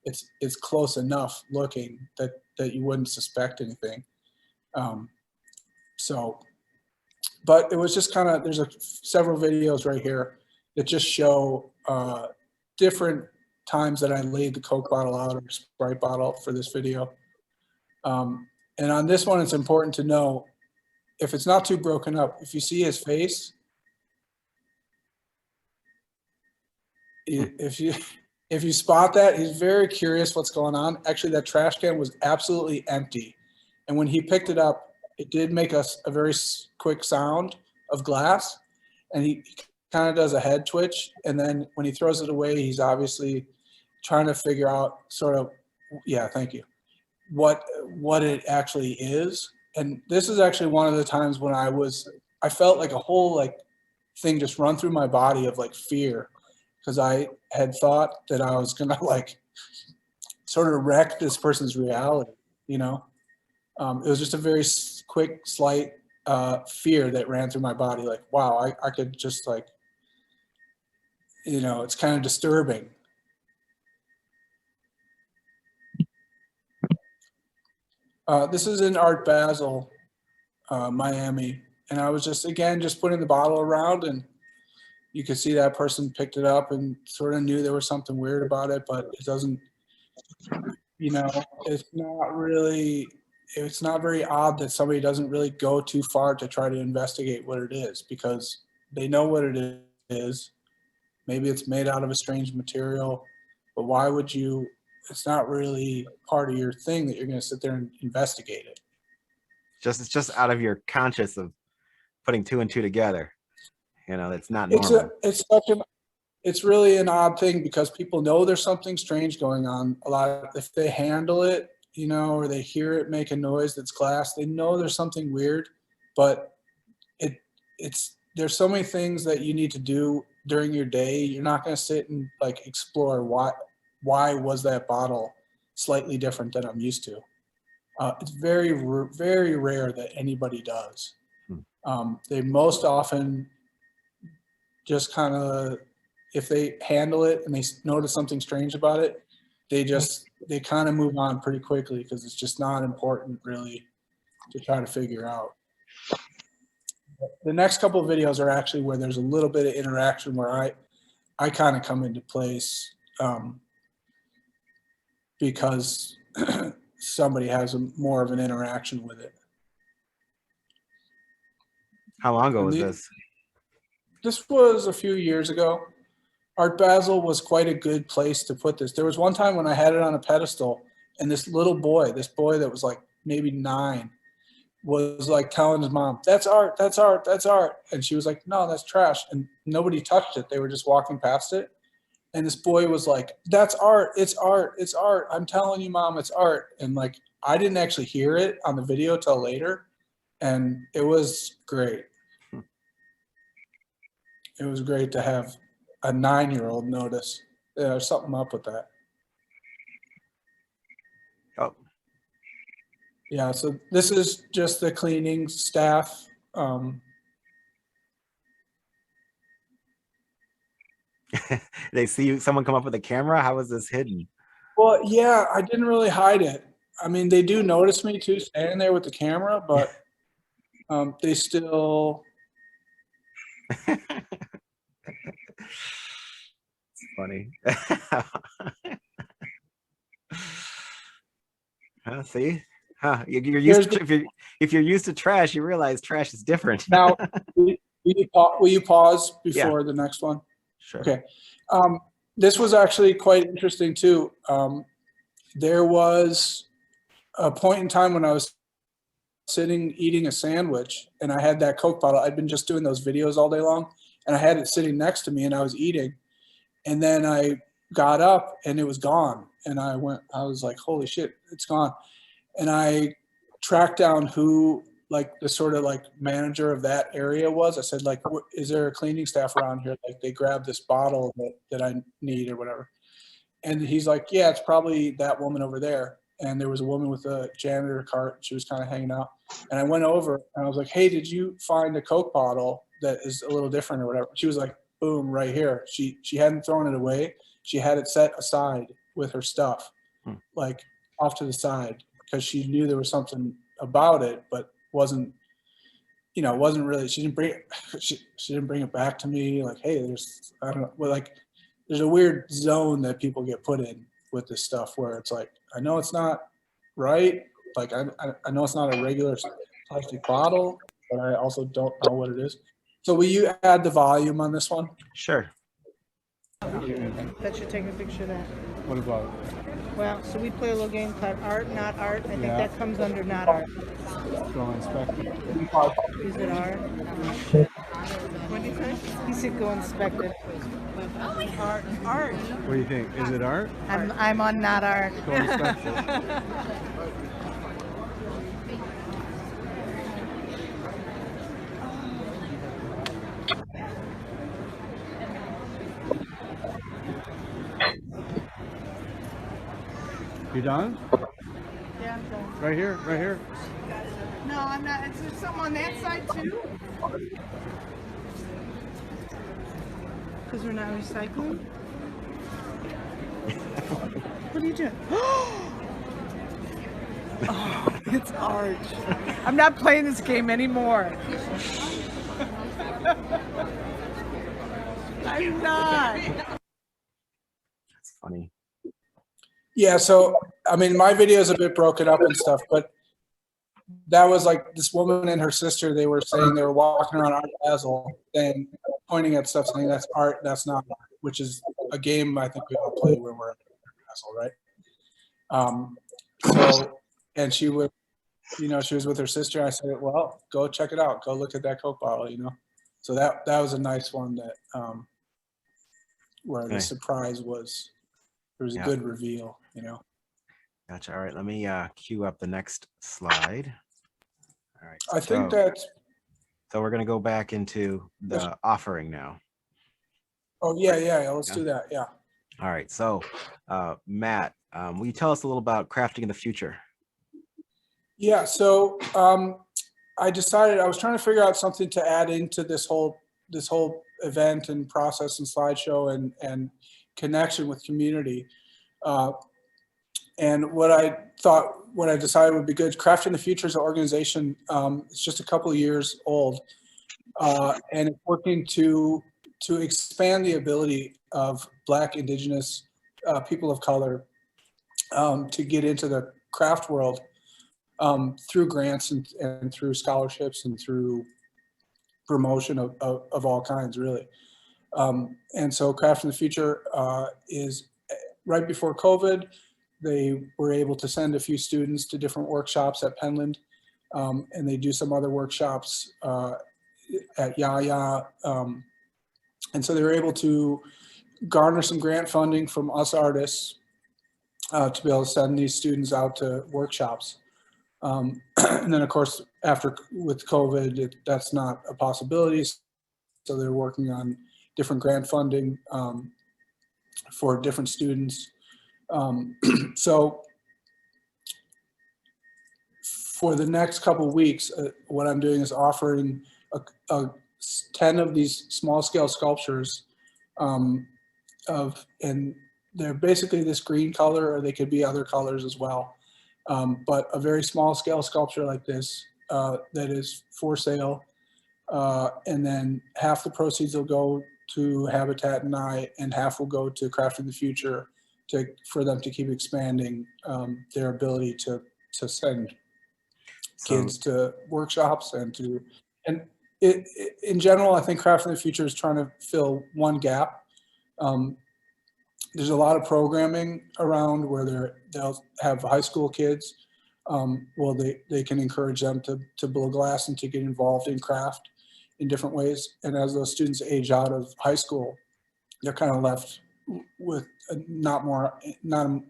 It's close enough looking that you wouldn't suspect anything. But it was just kind of, there's several videos right here that just show different times that I laid the Coke bottle out or Sprite bottle for this video. And on this one, it's important to know if it's not too broken up, if you see his face, if you spot that, he's very curious what's going on. Actually, that trash can was absolutely empty. And when he picked it up, it did make us a very quick sound of glass. And he kind of does a head twitch. And then when he throws it away, he's obviously trying to figure out sort of, yeah, thank you, what it actually is. And this is actually one of the times when I felt like a whole like thing just run through my body of like fear, because I had thought that I was gonna like sort of wreck this person's reality, you know. It was just a very quick, slight fear that ran through my body, like, wow, I could just like, you know, it's kind of disturbing. This is in Art Basel, Miami. And I was just putting the bottle around, and you could see that person picked it up and sort of knew there was something weird about it, but it doesn't, you know, it's not really it's not very odd that somebody doesn't really go too far to try to investigate what it is, because they know what it is. Maybe it's made out of a strange material, but why would you? It's not really part of your thing that you're going to sit there and investigate it. It's just out of your conscious of putting 2 and 2 together. You know, it's not normal. It's really an odd thing, because people know there's something strange going on. A lot, if they handle it, you know, or they hear it make a noise that's glass, they know there's something weird. But there's so many things that you need to do during your day. You're not going to sit and like explore why was that bottle slightly different than I'm used to. It's very, very rare that anybody does. They most often just kind of, if they handle it and they notice something strange about it, they kind of move on pretty quickly, because it's just not important really to try to figure out. The next couple of videos are actually where there's a little bit of interaction, where I kind of come into place, because somebody has more of an interaction with it. How long ago was this? This was a few years ago. Art Basel was quite a good place to put this. There was one time when I had it on a pedestal, and this boy that was like maybe 9, was like telling his mom, "That's art, that's art, that's art." And she was like, "No, that's trash." And nobody touched it. They were just walking past it. And this boy was like, "That's art, it's art, it's art. I'm telling you, Mom, it's art." And like, I didn't actually hear it on the video till later. And it was great. It was great to have a 9-year-old notice. There's something up with that. Oh. Yeah, so this is just the cleaning staff. They see someone come up with a camera? How is this hidden? Well, yeah, I didn't really hide it. I mean, they do notice me too, standing there with the camera, but they still. It's funny. See? You're used to, if you're used to trash, you realize trash is different. Now, will you pause before the next one? Sure. Okay. This was actually quite interesting too. There was a point in time when I was sitting eating a sandwich, and I had that Coke bottle. I'd been just doing those videos all day long, and I had it sitting next to me, and I was eating. And then I got up and it was gone. And I was like, holy shit, it's gone. And I tracked down who like the sort of like manager of that area was. I said, like, is there a cleaning staff around here? Like, they grabbed this bottle that I need or whatever. And he's like, yeah, it's probably that woman over there. And there was a woman with a janitor cart. She was kind of hanging out. And I went over and I was like, hey, did you find a Coke bottle that is a little different or whatever? She was like, boom, right here. She hadn't thrown it away. She had it set aside with her stuff, like off to the side, because she knew there was something about it, but wasn't really, she didn't bring it back to me. Like, hey, I don't know, well, like, there's a weird zone that people get put in with this stuff where it's like, I know it's not right. Like, I know it's not a regular plastic bottle, but I also don't know what it is. So will you add the volume on this one? Sure. That should take a picture of that. What about? Well, so we play a little game called art, not art. I think that comes under not art. Go inspect it. Is it art? What do you say? He said go inspect it. Art. What do you think? Is it art? I'm on not art. Go inspect it. You done? Yeah, I'm done. Right here, right here. No, I'm not. Is there something on that side too? Because we're not recycling? What are you doing? Oh, it's art. I'm not playing this game anymore. I'm not. That's funny. Yeah, so I mean, my video is a bit broken up and stuff, but that was like this woman and her sister, they were saying they were walking around Art Basel and pointing at stuff saying that's art, that's not art, which is a game I think we all play when we're at Art Basel, right? So, and she would, you know, she was with her sister. I said, well, go check it out. Go look at that Coke bottle, you know? So that was a nice one that, where the surprise was, there was a good reveal, you know? Gotcha. All right, let me cue up the next slide. All right. I think that. So we're going to go back into the offering now. Oh, yeah. Let's do that. Yeah. All right. So, Matt, will you tell us a little about crafting in the future? Yeah. So I decided I was trying to figure out something to add into this whole event and process and slideshow and connection with community. And what I decided would be good, Crafting the Future is an organization. It's just a couple of years old, and it's working to expand the ability of Black, Indigenous, people of color to get into the craft world through grants and through scholarships and through promotion of all kinds, really. And so Crafting the Future is right before COVID. They were able to send a few students to different workshops at Penland, and they do some other workshops at Yaya. And so they were able to garner some grant funding from us artists to be able to send these students out to workshops. And then, of course, with COVID, that's not a possibility. So they're working on different grant funding for different students. So for the next couple of weeks, what I'm doing is offering 10 of these small scale sculptures and they're basically this green color, or they could be other colors as well. But a very small scale sculpture like this that is for sale. And then half the proceeds will go to Habatat and and half will go to Crafting the Future for them to keep expanding their ability to send kids to workshops and in general, I think Crafting the Future is trying to fill one gap. There's a lot of programming around where they'll have high school kids. Well, they can encourage them to blow glass and to get involved in craft in different ways. And as those students age out of high school, they're kind of left with not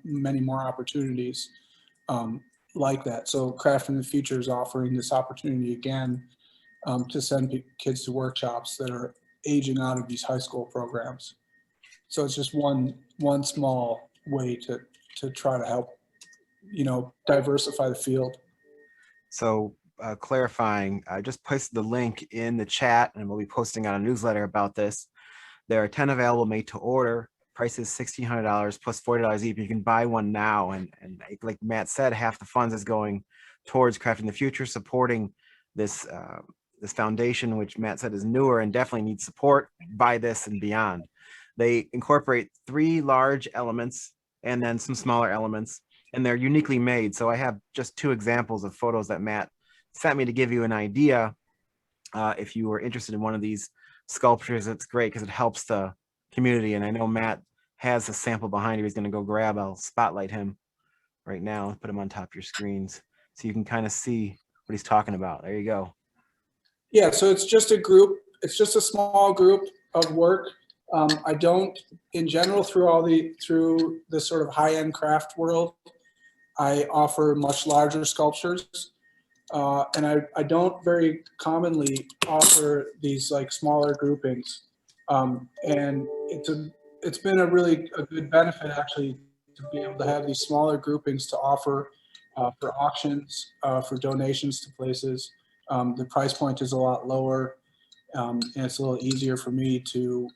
many more opportunities like that. So Crafting the Future is offering this opportunity again to send kids to workshops that are aging out of these high school programs. So it's just one small way to try to help, diversify the field. So clarifying, I just posted the link in the chat, and we'll be posting on a newsletter about this. There are 10 available made to order. Price is $1,600 plus $40 each. You can buy one now. And like Matt said, half the funds is going towards Crafting the Future, supporting this this foundation, which Matt said is newer and definitely needs support by this and beyond. They incorporate 3 large elements and then some smaller elements, and they're uniquely made. So I have just 2 examples of photos that Matt sent me to give you an idea. If you were interested in one of these sculptures, it's great because it helps the community. And I know Matt has a sample behind him. He's going to go grab. I'll spotlight him right now and put him on top of your screens so you can kind of see what he's talking about. There you go. Yeah, so it's just a group. It's just a small group of work. I don't, in general, through this sort of high-end craft world, I offer much larger sculptures. And I don't very commonly offer these like smaller groupings. And it's been a really good benefit actually to be able to have these smaller groupings to offer for auctions, for donations to places. The price point is a lot lower, and it's a little easier for me to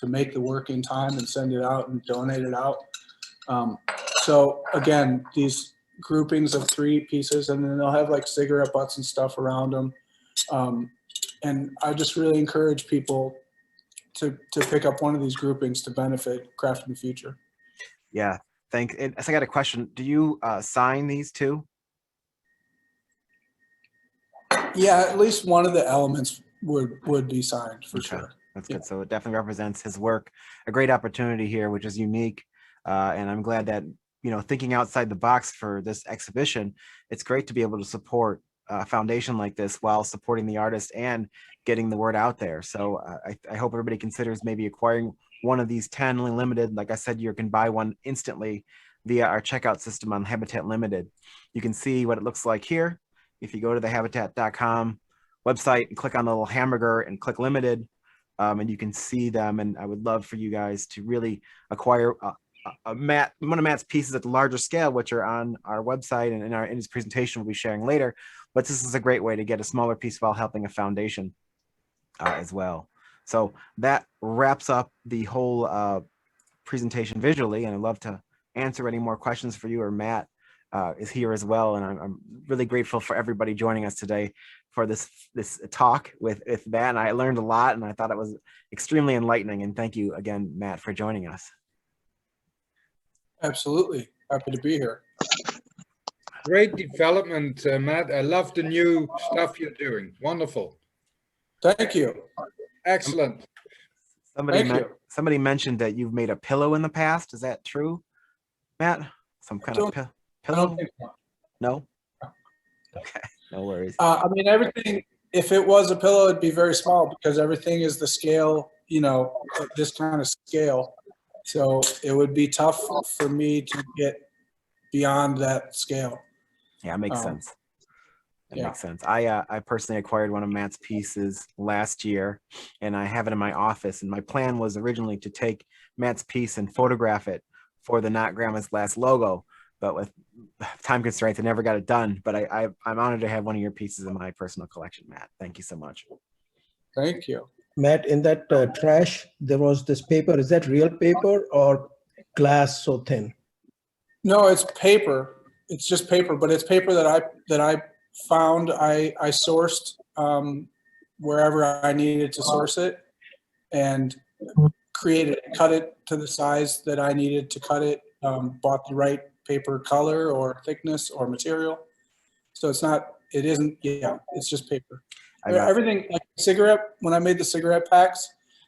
make the work in time and send it out and donate it out. So again, these groupings of 3 pieces, and then they'll have like cigarette butts and stuff around them. And I just really encourage people to pick up one of these groupings to benefit Crafting the Future. Yeah, thanks. I got a question. Do you sign these too? Yeah, at least one of the elements would be signed for Okay. sure. That's Yeah. good. So it definitely represents his work, a great opportunity here, which is unique. And I'm glad that, thinking outside the box for this exhibition, it's great to be able to support a foundation like this while supporting the artist and getting the word out there. So I hope everybody considers maybe acquiring one of these 10 limited. Like I said, you can buy one instantly via our checkout system on Habatat Limited. You can see what it looks like here. If you go to the habatat.com website and click on the little hamburger and click limited, and you can see them. And I would love for you guys to really acquire one of Matt's pieces at the larger scale, which are on our website and in his presentation we'll be sharing later. But this is a great way to get a smaller piece while helping a foundation as well. So that wraps up the whole presentation visually, and I'd love to answer any more questions for you, or Matt is here as well. And I'm really grateful for everybody joining us today for this talk with Matt. And I learned a lot, and I thought it was extremely enlightening. And thank you again, Matt, for joining us. Absolutely. Happy to be here. Great development, Matt. I love the new stuff you're doing. Wonderful. Thank you. Excellent. Somebody mentioned that you've made a pillow in the past. Is that true, Matt? Some kind of I pillow? don't think so. No? Okay, no worries. I mean, everything, if it was a pillow, it'd be very small because everything is the scale, this kind of scale. So it would be tough for me to get beyond that scale. Yeah, it makes sense. That yeah. makes sense. I personally acquired one of Matt's pieces last year, and I have it in my office. And my plan was originally to take Matt's piece and photograph it for the Not Grandma's Glass logo, but with time constraints, I never got it done. But I'm honored to have one of your pieces in my personal collection, Matt. Thank you so much. Thank you. Matt, in that trash, there was this paper. Is that real paper or glass so thin? No, it's paper. It's just paper, but it's paper that I found. I sourced wherever I needed to source it, and cut it to the size that I needed to cut it. Bought the right paper color or thickness or material. So it's just paper. Everything, like when I made the cigarette packs,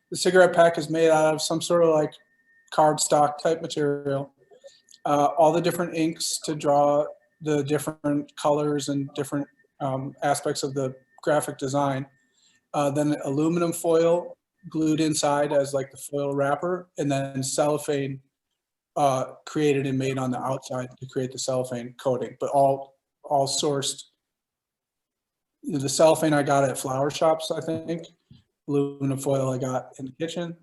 the cigarette pack is made out of some sort of like cardstock type material. All the different inks to draw the different colors and different aspects of the graphic design. Then aluminum foil glued inside as like the foil wrapper, and then cellophane created and made on the outside to create the cellophane coating, but all sourced. The cellophane I got at flower shops, I think. Aluminum foil I got in the kitchen.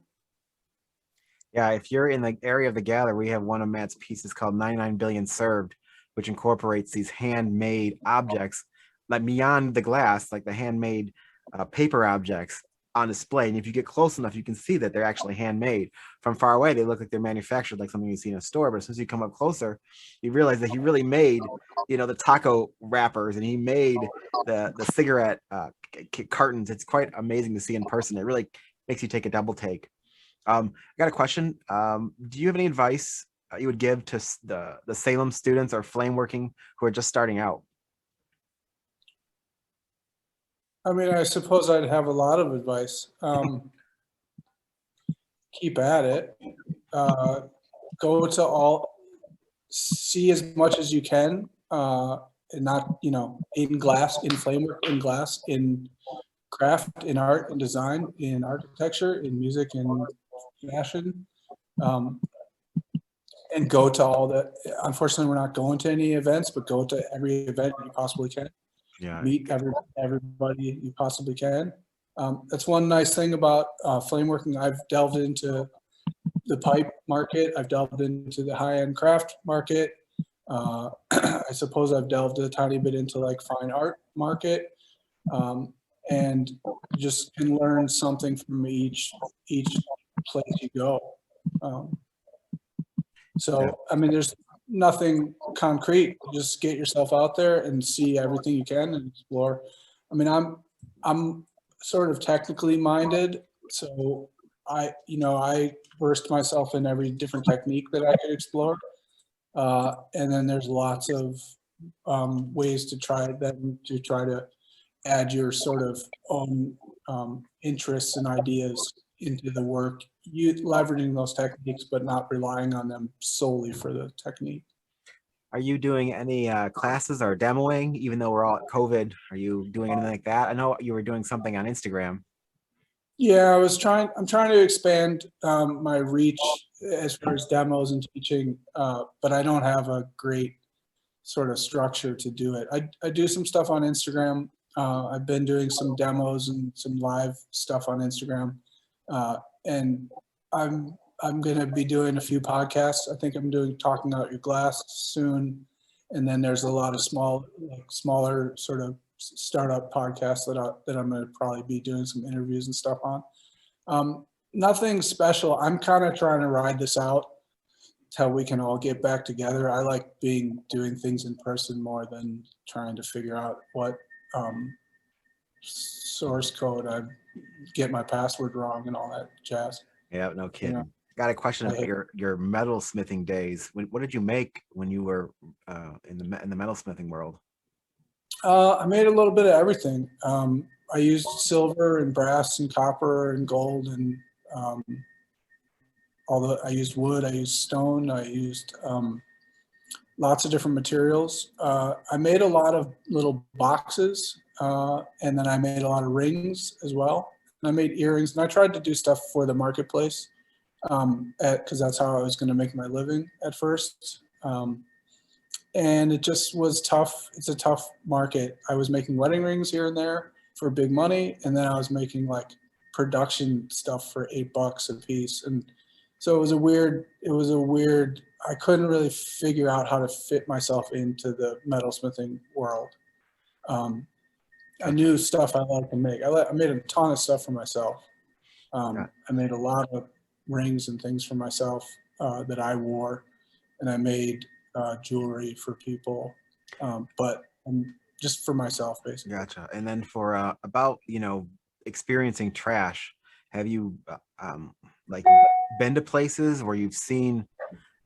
Yeah, if you're in the area of the gallery, we have one of Matt's pieces called 99 Billion Served, which incorporates these handmade objects, like beyond the glass, like the handmade paper objects on display. And if you get close enough, you can see that they're actually handmade. From far away, they look like they're manufactured like something you see in a store. But as soon as you come up closer, you realize that he really made, the taco wrappers, and he made the cigarette cartons. It's quite amazing to see in person. It really makes you take a double take. I got a question. Do you have any advice you would give to the Salem students or flame working who are just starting out? I mean, I suppose I'd have a lot of advice. Keep at it. See as much as you can, and not, in glass, in flame work, in glass, in craft, in art, in design, in architecture, in music, in fashion. And go to all the, unfortunately, we're not going to any events, but go to every event you possibly can. Yeah. Meet everybody you possibly can. That's one nice thing about flame working. I've delved into the pipe market. I've delved into the high-end craft market. I suppose I've delved a tiny bit into like fine art market, and just can learn something from each place you go. I mean, there's nothing concrete. Just get yourself out there and see everything you can and explore. I mean, I'm sort of technically minded, so I versed myself in every different technique that I could explore, and then there's lots of ways to try to add your sort of own interests and ideas into the work, you leveraging those techniques, but not relying on them solely for the technique. Are you doing any classes or demoing, even though we're all at COVID? Are you doing anything like that? I know you were doing something on Instagram. Yeah, I'm trying to expand my reach as far as demos and teaching, but I don't have a great sort of structure to do it. I do some stuff on Instagram. I've been doing some demos and some live stuff on Instagram. And I'm going to be doing a few podcasts. I think I'm doing Talking Out Your Glass soon. And then there's a lot of smaller sort of startup podcasts that I'm going to probably be doing some interviews and stuff on. Nothing special. I'm kind of trying to ride this out till we can all get back together. I like doing things in person more than trying to figure out what source code I get my password wrong and all that jazz. Yeah, no kidding. Yeah. Got a question I about hate- your metal smithing days. What did you make when you were in the metal smithing world? I made a little bit of everything. I used silver and brass and copper and gold and I used wood, I used stone, I used lots of different materials. I made a lot of little boxes and then I made a lot of rings as well. And I made earrings and I tried to do stuff for the marketplace because that's how I was going to make my living at first. And it just was tough. It's a tough market. I was making wedding rings here and there for big money. And then I was making like production stuff for $8 a piece. And so it was a weird, I couldn't really figure out how to fit myself into the metalsmithing world. I knew stuff I liked to make. I made a ton of stuff for myself. I made a lot of rings and things for myself that I wore. And I made jewelry for people, but just for myself, basically. Gotcha. And then for about experiencing trash, have you like been to places where you've seen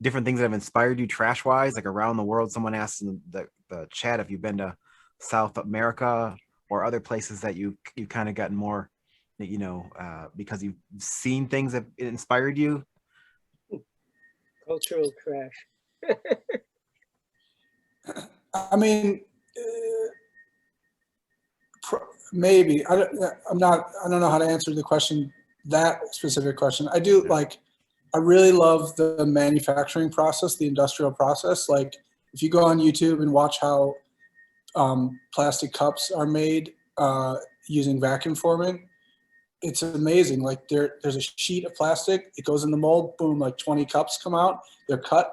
different things that have inspired you trash wise, like around the world? Someone asked in the chat if you've been to South America or other places that you kind of gotten more, because you've seen things that inspired you. Cultural trash. I mean, maybe I don't know how to answer the question, that specific question. I do I really love the manufacturing process, the industrial process. Like if you go on YouTube and watch how plastic cups are made using vacuum forming, it's amazing. Like there's a sheet of plastic, it goes in the mold, boom, like 20 cups come out, they're cut,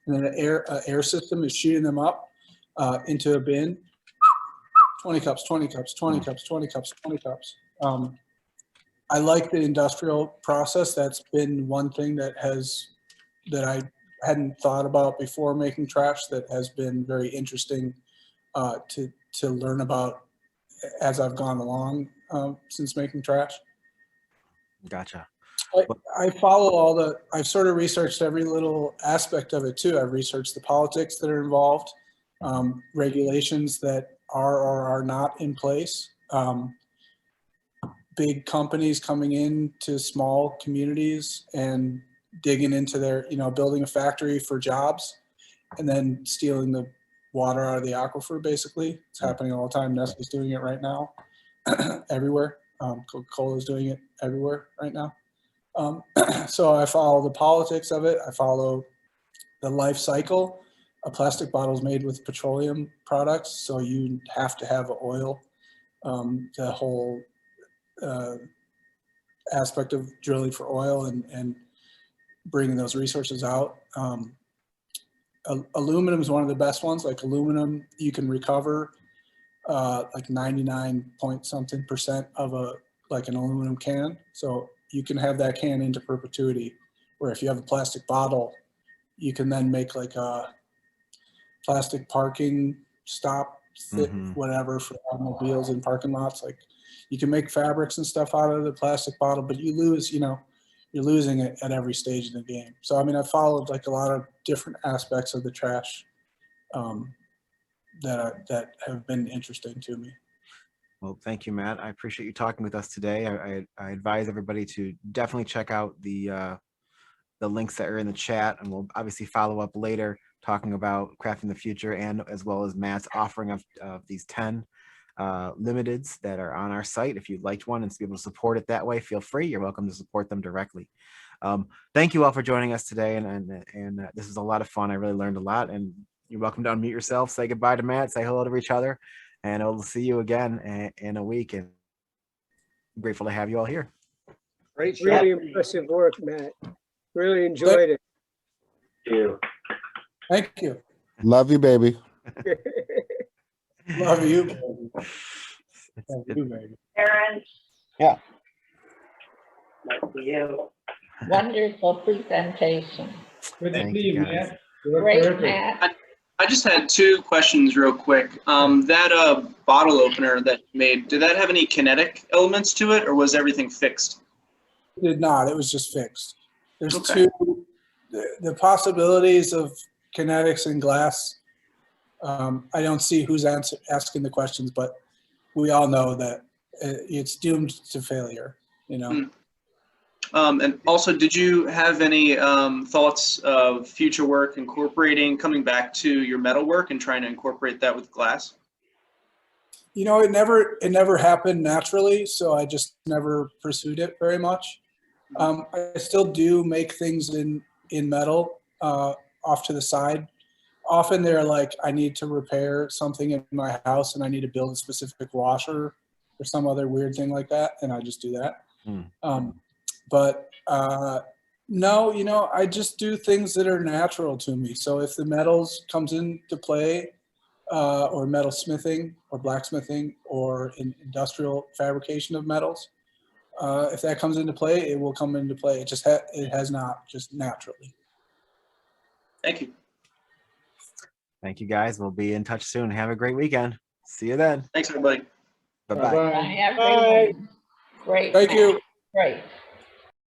and then an air system is shooting them up into a bin. 20 cups, 20 cups, 20 cups, 20 cups, 20 cups. I like the industrial process. That's been one thing that I hadn't thought about before making trash, that has been very interesting to learn about as I've gone along since making trash. Gotcha. I follow I've sort of researched every little aspect of it too. I've researched the politics that are involved, regulations that are or are not in place, big companies coming into small communities and digging into their, building a factory for jobs and then stealing the water out of the aquifer, basically. It's happening all the time. Nestle's doing it right now everywhere. Coca-Cola is doing it everywhere right now. So I follow the politics of it. I follow the life cycle. A plastic bottle is made with petroleum products, so you have to have oil. The whole aspect of drilling for oil and bringing those resources out. Aluminum is one of the best ones. Like aluminum, you can recover like 99 point something % of an aluminum can. So you can have that can into perpetuity, where if you have a plastic bottle, you can then make like a plastic parking stop, whatever, for automobiles in parking lots. Like you can make fabrics and stuff out of the plastic bottle, but you lose, you're losing it at every stage of the game. So, I mean, I followed like a lot of different aspects of the trash that have been interesting to me. Well, thank you, Matt. I appreciate you talking with us today. I advise everybody to definitely check out the links that are in the chat, and we'll obviously follow up later talking about crafting the future, and as well as Matt's offering of these 10 limiteds that are on our site. If you'd liked one and to be able to support it that way, feel free. You're welcome to support them directly. Thank you all for joining us today, and this is a lot of fun. I really learned a lot, and you're welcome to unmute yourself, say goodbye to Matt, say hello to each other, and we'll see you again in a week. And I'm grateful to have you all here. Great, really impressive work, Matt. Really enjoyed it. Thank you. Love you, baby. Love you. Love you, baby. Aaron. Yeah. Love you. Wonderful presentation. Thank you, guys. Great, Matt. I just had 2 questions real quick. That bottle opener that you made, did that have any kinetic elements to it, or was everything fixed? It did not. It was just fixed. There's Okay. the possibilities of kinetics in glass. I don't see who's asking the questions, but we all know that it's doomed to failure, you know. And also, did you have any thoughts of future work incorporating, coming back to your metal work and trying to incorporate that with glass? You know, it never happened naturally, so I just never pursued it very much. I still do make things in metal off to the side. Often they're like, I need to repair something in my house and I need to build a specific washer or some other weird thing like that, and I just do that. But no, you know, I just do things that are natural to me. So if the metals comes into play, or metal smithing or blacksmithing or in industrial fabrication of metals, if that comes into play, it will come into play. It just it has not, just naturally. Thank you. Thank you, guys. We'll be in touch soon. Have a great weekend. See you then. Thanks, everybody. Bye-bye. Bye, everyone. Great. Thank Matt. you. Great.